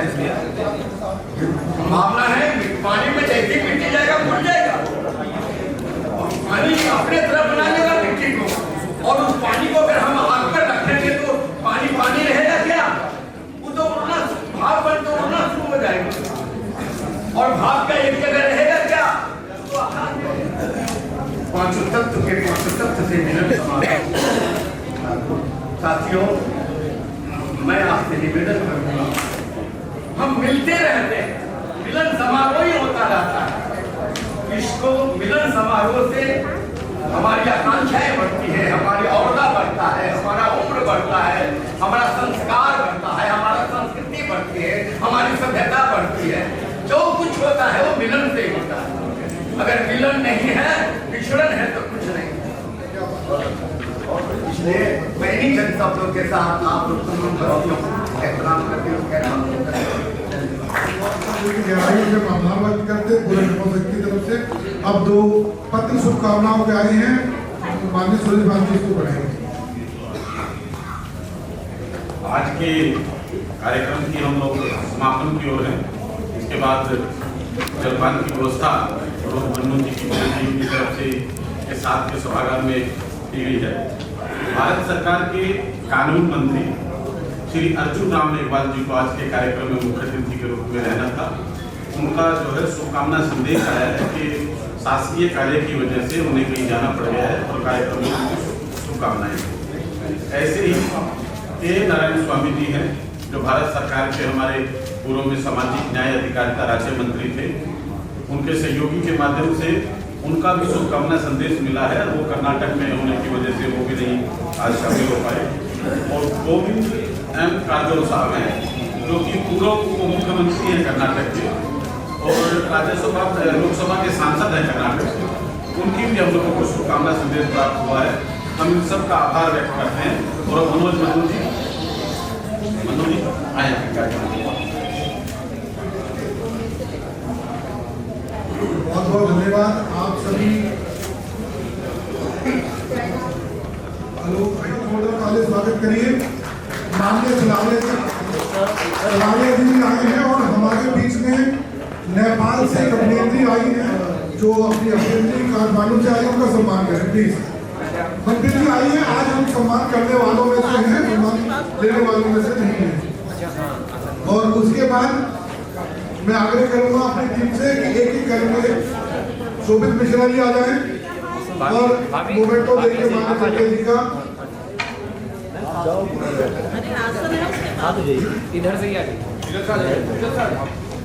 मामला है पानी में जैसे मिट्टी जाएगा फूट जाएगा। पानी अपने तरफ बना लेगा मिट्टी को, और उस पानी को अगर हम आग पर रखेंगे तो पानी पानी रहेगा क्या? वो तो उड़ना, भाप बन तो उड़ना शुरू हो जाएगा, और भाप का एक जगह रहेगा क्या? तो पांचों तत्व के पांचों तत्व से मिलन समारोह। साथियों, मैं आपसे निवेदन करूंगा, हम मिलते रहते हैं, मिलन समारोह ही होता रहता है। इसको मिलन समारोह से हमारी आकांक्षाएं बढ़ती है, हमारी औरदा बढ़ता है, हमारा उम्र बढ़ता है, हमारा संस्कार बढ़ता है, हमारा संस्कृति बढ़ती है, हमारी सभ्यता बढ़ती है। जो कुछ होता है वो मिलन से होता है। अगर मिलन नहीं है, विछड़न है तो कुछ नहीं। इसलिए मैं इन्हीं जन शब्दों के साथ आप लोग एहतराम करते गहराई से आभार व्यक्त करते पूरे की तरफ से। अब 2 पत्र शुभकामनाओं के आए हैं, माननीय सुरेश भाई इसको पढ़ेंगे। आज के कार्यक्रम की हम लोग समापन की ओर हैं। इसके बाद जलपान की व्यवस्था मनमोहन जी की तरफ से के साथ के सभागार में की गई है। भारत सरकार के कानून मंत्री श्री अर्जुन राम मेघवाल जी को आज के कार्यक्रम में मुख्य अतिथि के रूप में रहना था। उनका जो है शुभकामना संदेश आया है कि शासकीय कार्य की वजह से उन्हें कहीं जाना पड़ गया है और कार्यक्रम में शुभकामनाएं। ऐसे ही के नारायण स्वामी जी हैं जो भारत सरकार के हमारे पूर्व में सामाजिक न्याय अधिकारिता राज्य मंत्री थे। उनके सहयोगी के माध्यम से उनका भी शुभकामना संदेश मिला है। वो कर्नाटक में होने की वजह से वो भी नहीं आज शामिल हो पाए। और गोविंद एम काजोल साहब हैं जो कि पूर्व उप मुख्यमंत्री हैं कर्नाटक के और राज्यसभा लोकसभा के सांसद हैं कर्नाटक से। उनकी भी हम लोगों को शुभकामना संदेश प्राप्त हुआ है। हम इन सब का आभार व्यक्त करते हैं। और मनोज जी आए बहुत बहुत धन्यवाद। आप सभी वाले स्वागत करिए। माननीय सलारिया जी आए हैं और हमारे बीच में नेपाल से एक अभिनेत्री आई है जो अपनी अभिनेत्री काठमांडू से आई, उनका सम्मान करें प्लीज। मंत्री जी आई है, आज हम सम्मान करने वालों में से हैं, सम्मान लेने वालों में से नहीं है। और उसके बाद मैं आग्रह करूंगा अपनी टीम से कि एक करेंगे। शोभित मिश्रा जी आ जाएं और मूवमेंट को देख के माननीय जी का इधर से ही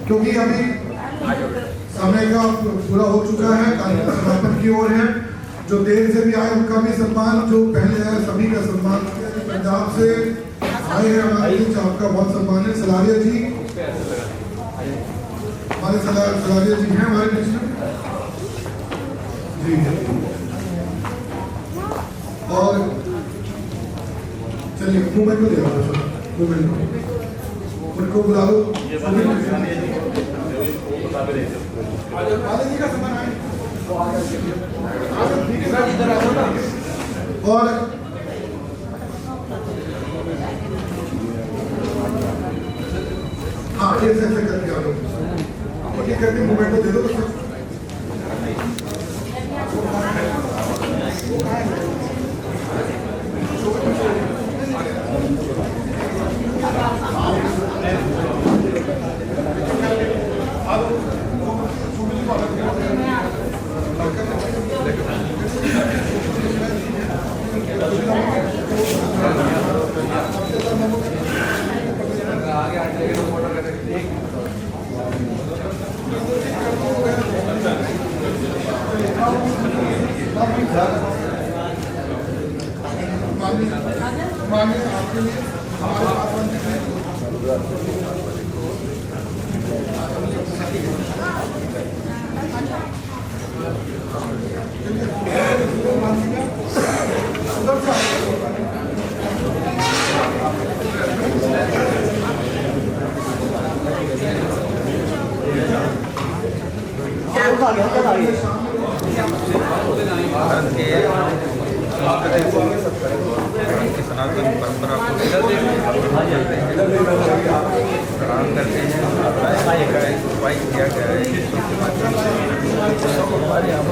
क्योंकि अभी समय का पूरा हो चुका है, कार्यक्रम समापन की ओर है। जो देर से भी आए उनका भी सम्मान, जो पहले आए सभी का सम्मान। पंजाब से आए हैं हमारे बीच, आपका बहुत सम्मान है। सलारिया जी, हमारे सलारिया जी हैं हमारे बीच में जी। और चलिए मूवमेंट को देखो, मूवमेंट उनको बुला लो। और हाँ ऐसे करके आ लो, करके मूवमेंट को दे दो। सनातन परंपरा को प्रणाम करते हैं। उपाय किया गया है जिस के माध्यम से सब हमारे यहाँ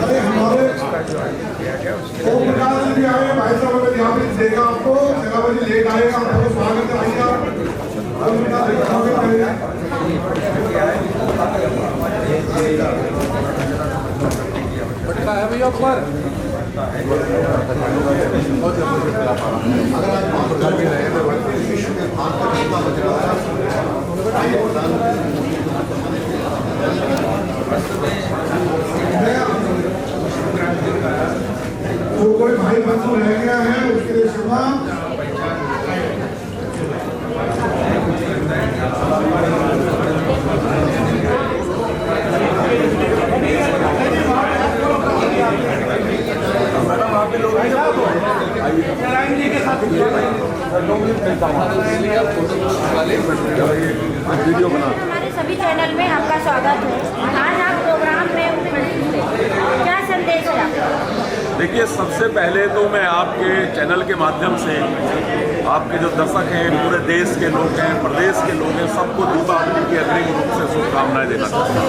अरे हमारे का जो आयोजन किया गया उसके ओम प्रकाश जी भी आए, भाई साहब ने यहाँ पे देखा आपको, सेवाबाजी लेट आए, आपको स्वागत है भैया। है भैया ऊपर जो कोई भाई बंधु रह गया है उसके लिए क्षमा। वीडियो बना। हमारे सभी चैनल में आपका स्वागत है। आज आप प्रोग्राम में उपस्थित हैं, क्या संदेश है आपका? देखिए, सबसे पहले तो मैं आपके चैनल के माध्यम से आपके जो दर्शक हैं, पूरे देश के लोग हैं, प्रदेश के लोग हैं, सबको दीपावली की अग्रिम रूप से शुभकामनाएं देना चाहता हूँ।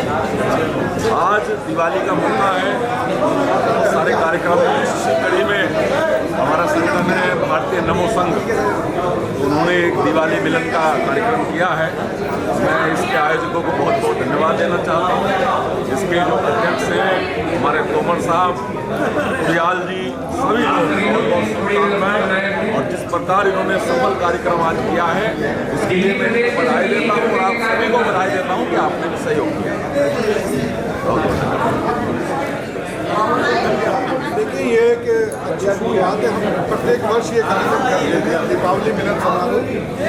आज दिवाली का मौका है, सारे कार्यक्रम इसी कड़ी में हमारा संगठन है भारतीय नमो संघ, उन्होंने एक दिवाली मिलन का कार्यक्रम किया है। मैं इसके आयोजकों को बहुत बहुत धन्यवाद देना चाहता हूँ। इसके जो अध्यक्ष हैं हमारे तोमर साहब, दयाल जी, सभी लोग बहुत बहुत शुभकामनाएं। और जिस प्रकार इन्होंने सफल कार्यक्रम आज किया है, इसके लिए मैं बधाई देता हूँ और आप सभी को बधाई देता हूँ कि आपने भी सहयोग किया। देखिए, ये एक अच्छी शुरुआत है। हम प्रत्येक वर्ष ये कार्यक्रम करते हैं, दीपावली मिलन समारोह।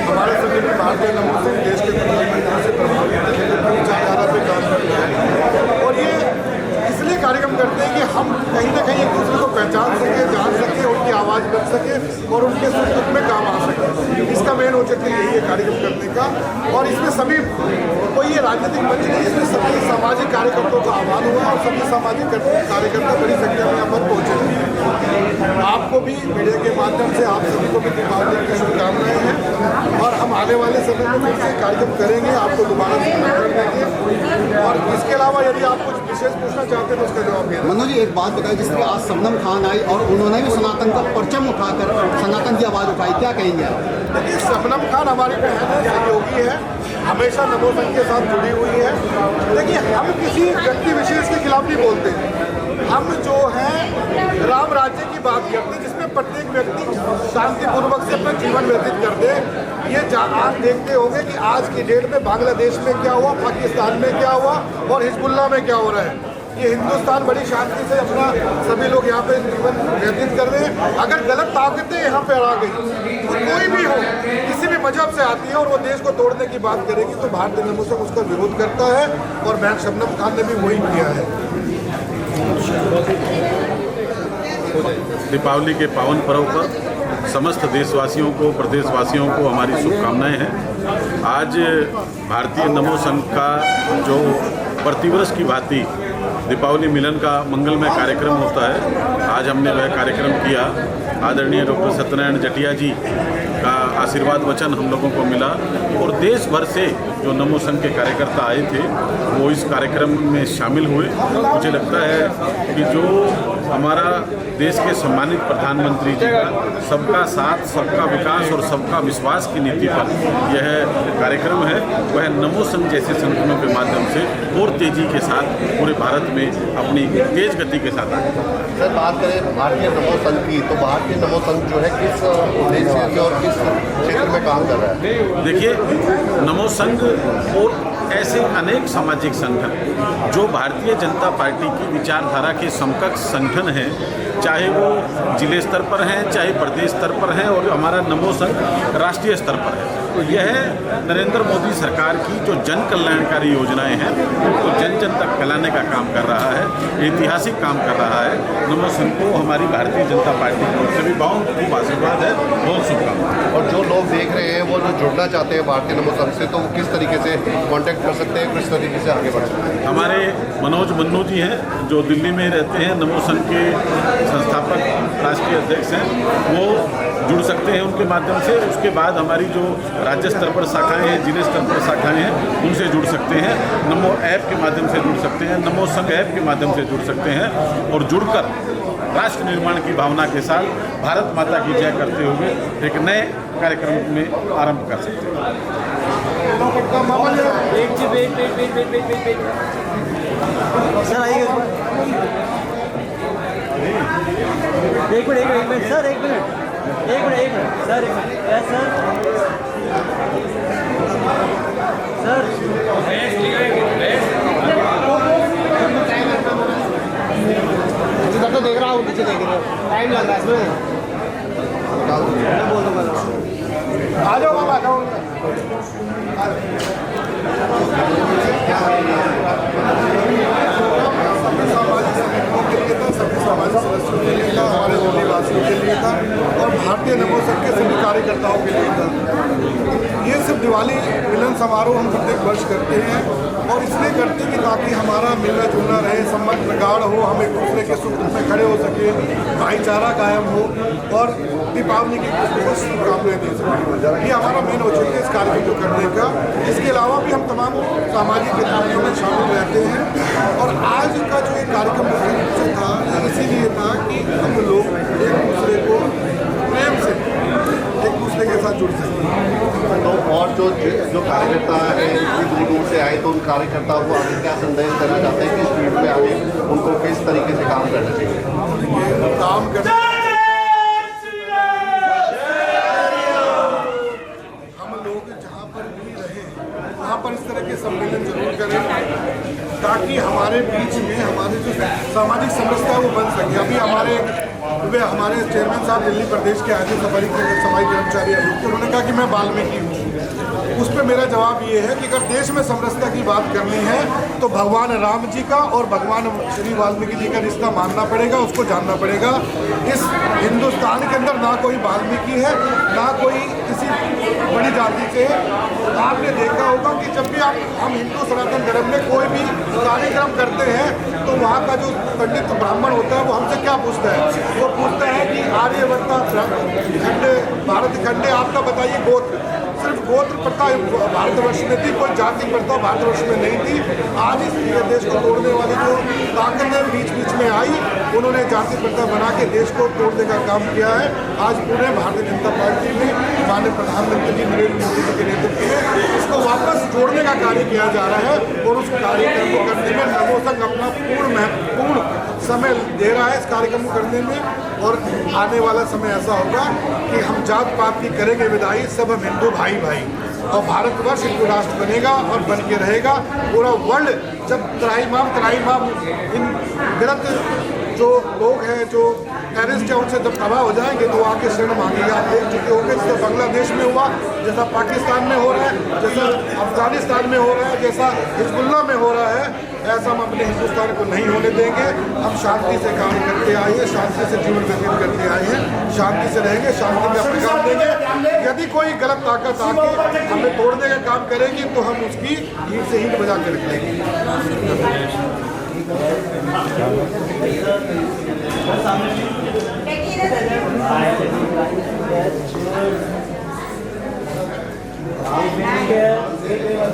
हमारे सभी भारतीय नमो संघ देश के प्रधानमंत्री से प्रभावित विचारधारा पे काम करते हैं और ये इसलिए कार्यक्रम करते हैं कि हम कहीं ना कहीं एक दूसरे को पहचान सके, जान सके, उनकी आवाज़ बन सके और उनके सुख दुख में काम आ सके। इसका मेन औचित्य यही है कार्यक्रम करने का। और इसमें सभी कोई ये राजनीतिक मंच नहीं, इसमें सभी सामाजिक कार्यकर्ताओं का आह्वान हुआ और सभी सामाजिक कार्यकर्ता बड़ी संख्या में यहाँ पर पहुँचे। आपको भी मीडिया के माध्यम से आप सभी को भी दीपावली की शुभकामनाएं हैं और हम आने वाले समय में फिर से कार्यक्रम करेंगे, आपको दोबारा से देंगे। और इसके अलावा यदि आप कुछ विशेष पूछना चाहते हैं तो उसका जवाब दें। मनोज जी, एक बात बताइए, जिस तरह आज शबनम खान आई और उन्होंने भी सनातन का परचम उठाकर सनातन की आवाज़ उठाई, क्या कहेंगे आप? देखिए, शबनम खान हमारी बहन है, सहयोगी है, हमेशा नमो संघ के साथ जुड़ी हुई है। देखिए, हम किसी व्यक्ति विशेष के खिलाफ नहीं बोलते। हम जो है राम राज्य की बात करते हैं, जिसमें प्रत्येक व्यक्ति शांतिपूर्वक से अपना जीवन व्यतीत कर दे। ये आप देखते होंगे कि आज की डेट में बांग्लादेश में क्या हुआ, पाकिस्तान में क्या हुआ और हिजबुल्लाह में क्या हो रहा है। ये हिंदुस्तान बड़ी शांति से अपना सभी लोग यहाँ पे जीवन व्यतीत कर रहे हैं। अगर गलत ताकतें यहाँ पे आ गई, तो कोई भी हो, किसी भी मजहब से आती है और वो देश को तोड़ने की बात करेगी, तो भारतीय नमो संघ उसका विरोध करता है और बहन शबनम खान ने भी वही किया है। दीपावली के पावन पर्व पर समस्त देशवासियों को, प्रदेशवासियों को हमारी शुभकामनाएं हैं। आज भारतीय नमो संघ का जो प्रतिवर्ष की भांति दीपावली मिलन का मंगलमय कार्यक्रम होता है, आज हमने वह कार्यक्रम किया। आदरणीय डॉक्टर सत्यनारायण जटिया जी का आशीर्वाद वचन हम लोगों को मिला और देश भर से जो नमो संघ के कार्यकर्ता आए थे वो इस कार्यक्रम में शामिल हुए। मुझे लगता है कि जो हमारा देश के सम्मानित प्रधानमंत्री जी का सबका साथ, सबका विकास और सबका विश्वास की नीति पर यह कार्यक्रम है, वह नमो संघ जैसे संगठनों के माध्यम से और तेजी के साथ पूरे भारत में अपनी तेज गति के साथ आगे। सर, बात करें भारतीय नमो संघ की, तो भारतीय नमो संघ जो है किस उद्देश्य से और किस क्षेत्र में काम कर रहा है? देखिए, नमो संघ और ऐसे अनेक सामाजिक संगठन जो भारतीय जनता पार्टी की विचारधारा के समकक्ष संगठन हैं, चाहे वो जिले स्तर पर हैं, चाहे प्रदेश स्तर पर हैं और हमारा नमो संघ राष्ट्रीय स्तर पर है। तो यह नरेंद्र मोदी सरकार की जो जन कल्याणकारी योजनाएं हैं उनको जन जन तक फैलाने का काम कर रहा है, ऐतिहासिक काम कर रहा है। नमो संघ को हमारी भारतीय जनता पार्टी की ओर से भी बहुत खूब आशीर्वाद है, बहुत शुभकामनाएं। और जो लोग देख रहे हैं वो जो जुड़ना चाहते हैं भारतीय नमो संघ से, तो वो किस तरीके से कांटेक्ट कर सकते हैं, किस तरीके से आगे बढ़ सकते हैं? हमारे मनोज मन्नू जी हैं जो दिल्ली में रहते हैं, नमो संघ के संस्थापक राष्ट्रीय अध्यक्ष हैं, वो जुड़ सकते हैं उनके माध्यम से। उसके बाद हमारी जो राज्य स्तर पर शाखाएं हैं, जिले स्तर पर शाखाएं हैं, उनसे जुड़ सकते हैं। नमो ऐप के माध्यम से जुड़ सकते हैं, नमो संघ ऐप के माध्यम से जुड़ सकते हैं और जुड़कर राष्ट्र निर्माण की भावना के साथ भारत माता की जय करते हुए एक नए कार्यक्रम में आरंभ कर सकते हैं। सर आइए, एक मिनट सर, एक मिनट सर, यस सर तो देख रहा हूँ, पीछे देख रहा हूँ, टाइम लग रहा है इसमें। बोल दूंगा, आ जाओ बाबा, आ जाओ। सभी सामाजिक सदस्यों के लिए था, हमारे निवासियों के लिए था और भारतीय नमो संघ के सभी कार्यकर्ताओं के लिए था। ये सिर्फ दिवाली मिलन समारोह हम प्रत्येक वर्ष करते हैं और इसलिए करते हैं कि ताकि हमारा मिलना जुलना रहे, संबंध प्रगाढ़ हो, हम एक दूसरे के सुख दुख में खड़े हो सके, भाईचारा कायम हो और दीपावली की कुछ शुभकामनाएं दे सकें। ये हमारा मेन औचित्य है इस कार्यक्रम को करने का। इसके अलावा भी हम तमाम सामाजिक गतिविधियों में शामिल रहते हैं और आज का जो ये कार्यक्रम था इसीलिए था कि हम लोग एक दूसरे को प्रेम से एक दूसरे के साथ जुड़ सकें। तो और जो कार्यकर्ता है इतनी दूर से आए, तो उन कार्यकर्ताओं को आगे क्या संदेश देना चाहते हैं कि इस फील्ड में आगे उनको किस तरीके से काम करना चाहिए? काम करना, हम लोग जहाँ पर भी रहे वहाँ पर इस तरह के सम्मेलन जरूर करें ताकि हमारे बीच में हमारे जो सामाजिक समरसता है वो बन सके। अभी हमारे चेयरमैन साहब दिल्ली प्रदेश के आए थे, सफाई कर्मचारी आयोग के, उन्होंने कहा कि मैं वाल्मीकि हूँ। उस पर मेरा जवाब ये है कि अगर देश में समरसता की बात करनी है तो भगवान राम जी का और भगवान श्री वाल्मीकि जी का रिश्ता मानना पड़ेगा, उसको जानना पड़ेगा। इस हिंदुस्तान के अंदर ना कोई वाल्मीकि है, ना कोई किसी बड़ी जाति से है। आपने देखा होगा कि जब भी हम हिंदू सनातन धर्म में कोई भी कार्यक्रम करते हैं तो वहाँ का जो पंडित ब्राह्मण होता है वो हमसे क्या पूछता है? वो पूछता है कि आर्यवर्ता खंडे भारत खंडे आपका बताइए गोत्र। सिर्फ गोत्र प्रथा भारतवर्ष में थी, कोई जाति प्रथा भारतवर्ष में नहीं थी। आज इस देश को तोड़ने वाली जो ताकतें बीच बीच में आई, उन्होंने जाति प्रथा बना के देश को तोड़ने का काम किया है। आज पूरे भारतीय जनता पार्टी में माननीय प्रधानमंत्री जी नरेंद्र मोदी जी के नेतृत्व में इसको वापस जोड़ने का कार्य किया जा रहा है और उस कार्यक्रम को करने में नमो संघ अपना पूर्ण समय दे रहा है इस कार्यक्रम को करने में। और आने वाला समय ऐसा होगा कि हम जात पात की करेंगे विदाई, सब हम हिंदू भाई भाई, और भारतवर्ष हिंदू राष्ट्र बनेगा और बन के रहेगा। पूरा वर्ल्ड जब त्राईमाम इन गलत जो लोग हैं, जो टेररिस्ट हैं, उनसे जब तबाह हो जाएंगे तो आके शरण मांगेगा। आप देख चुके होंगे जैसा बांग्लादेश में हुआ, जैसा पाकिस्तान में हो रहा है, जैसा अफगानिस्तान में हो रहा है, जैसा हिजबुल्लाह में हो रहा है, ऐसा हम अपने हिंदुस्तान को नहीं होने देंगे। हम शांति से काम करते आए हैं, शांति से जीवन व्यतीत करते आए हैं, शांति से रहेंगे, शांति में अपने काम देंगे। यदि कोई गलत ताकत आके हमें तोड़ने का काम करेगी तो हम उसकी ईंट से ईंट बजा के रख लेंगे।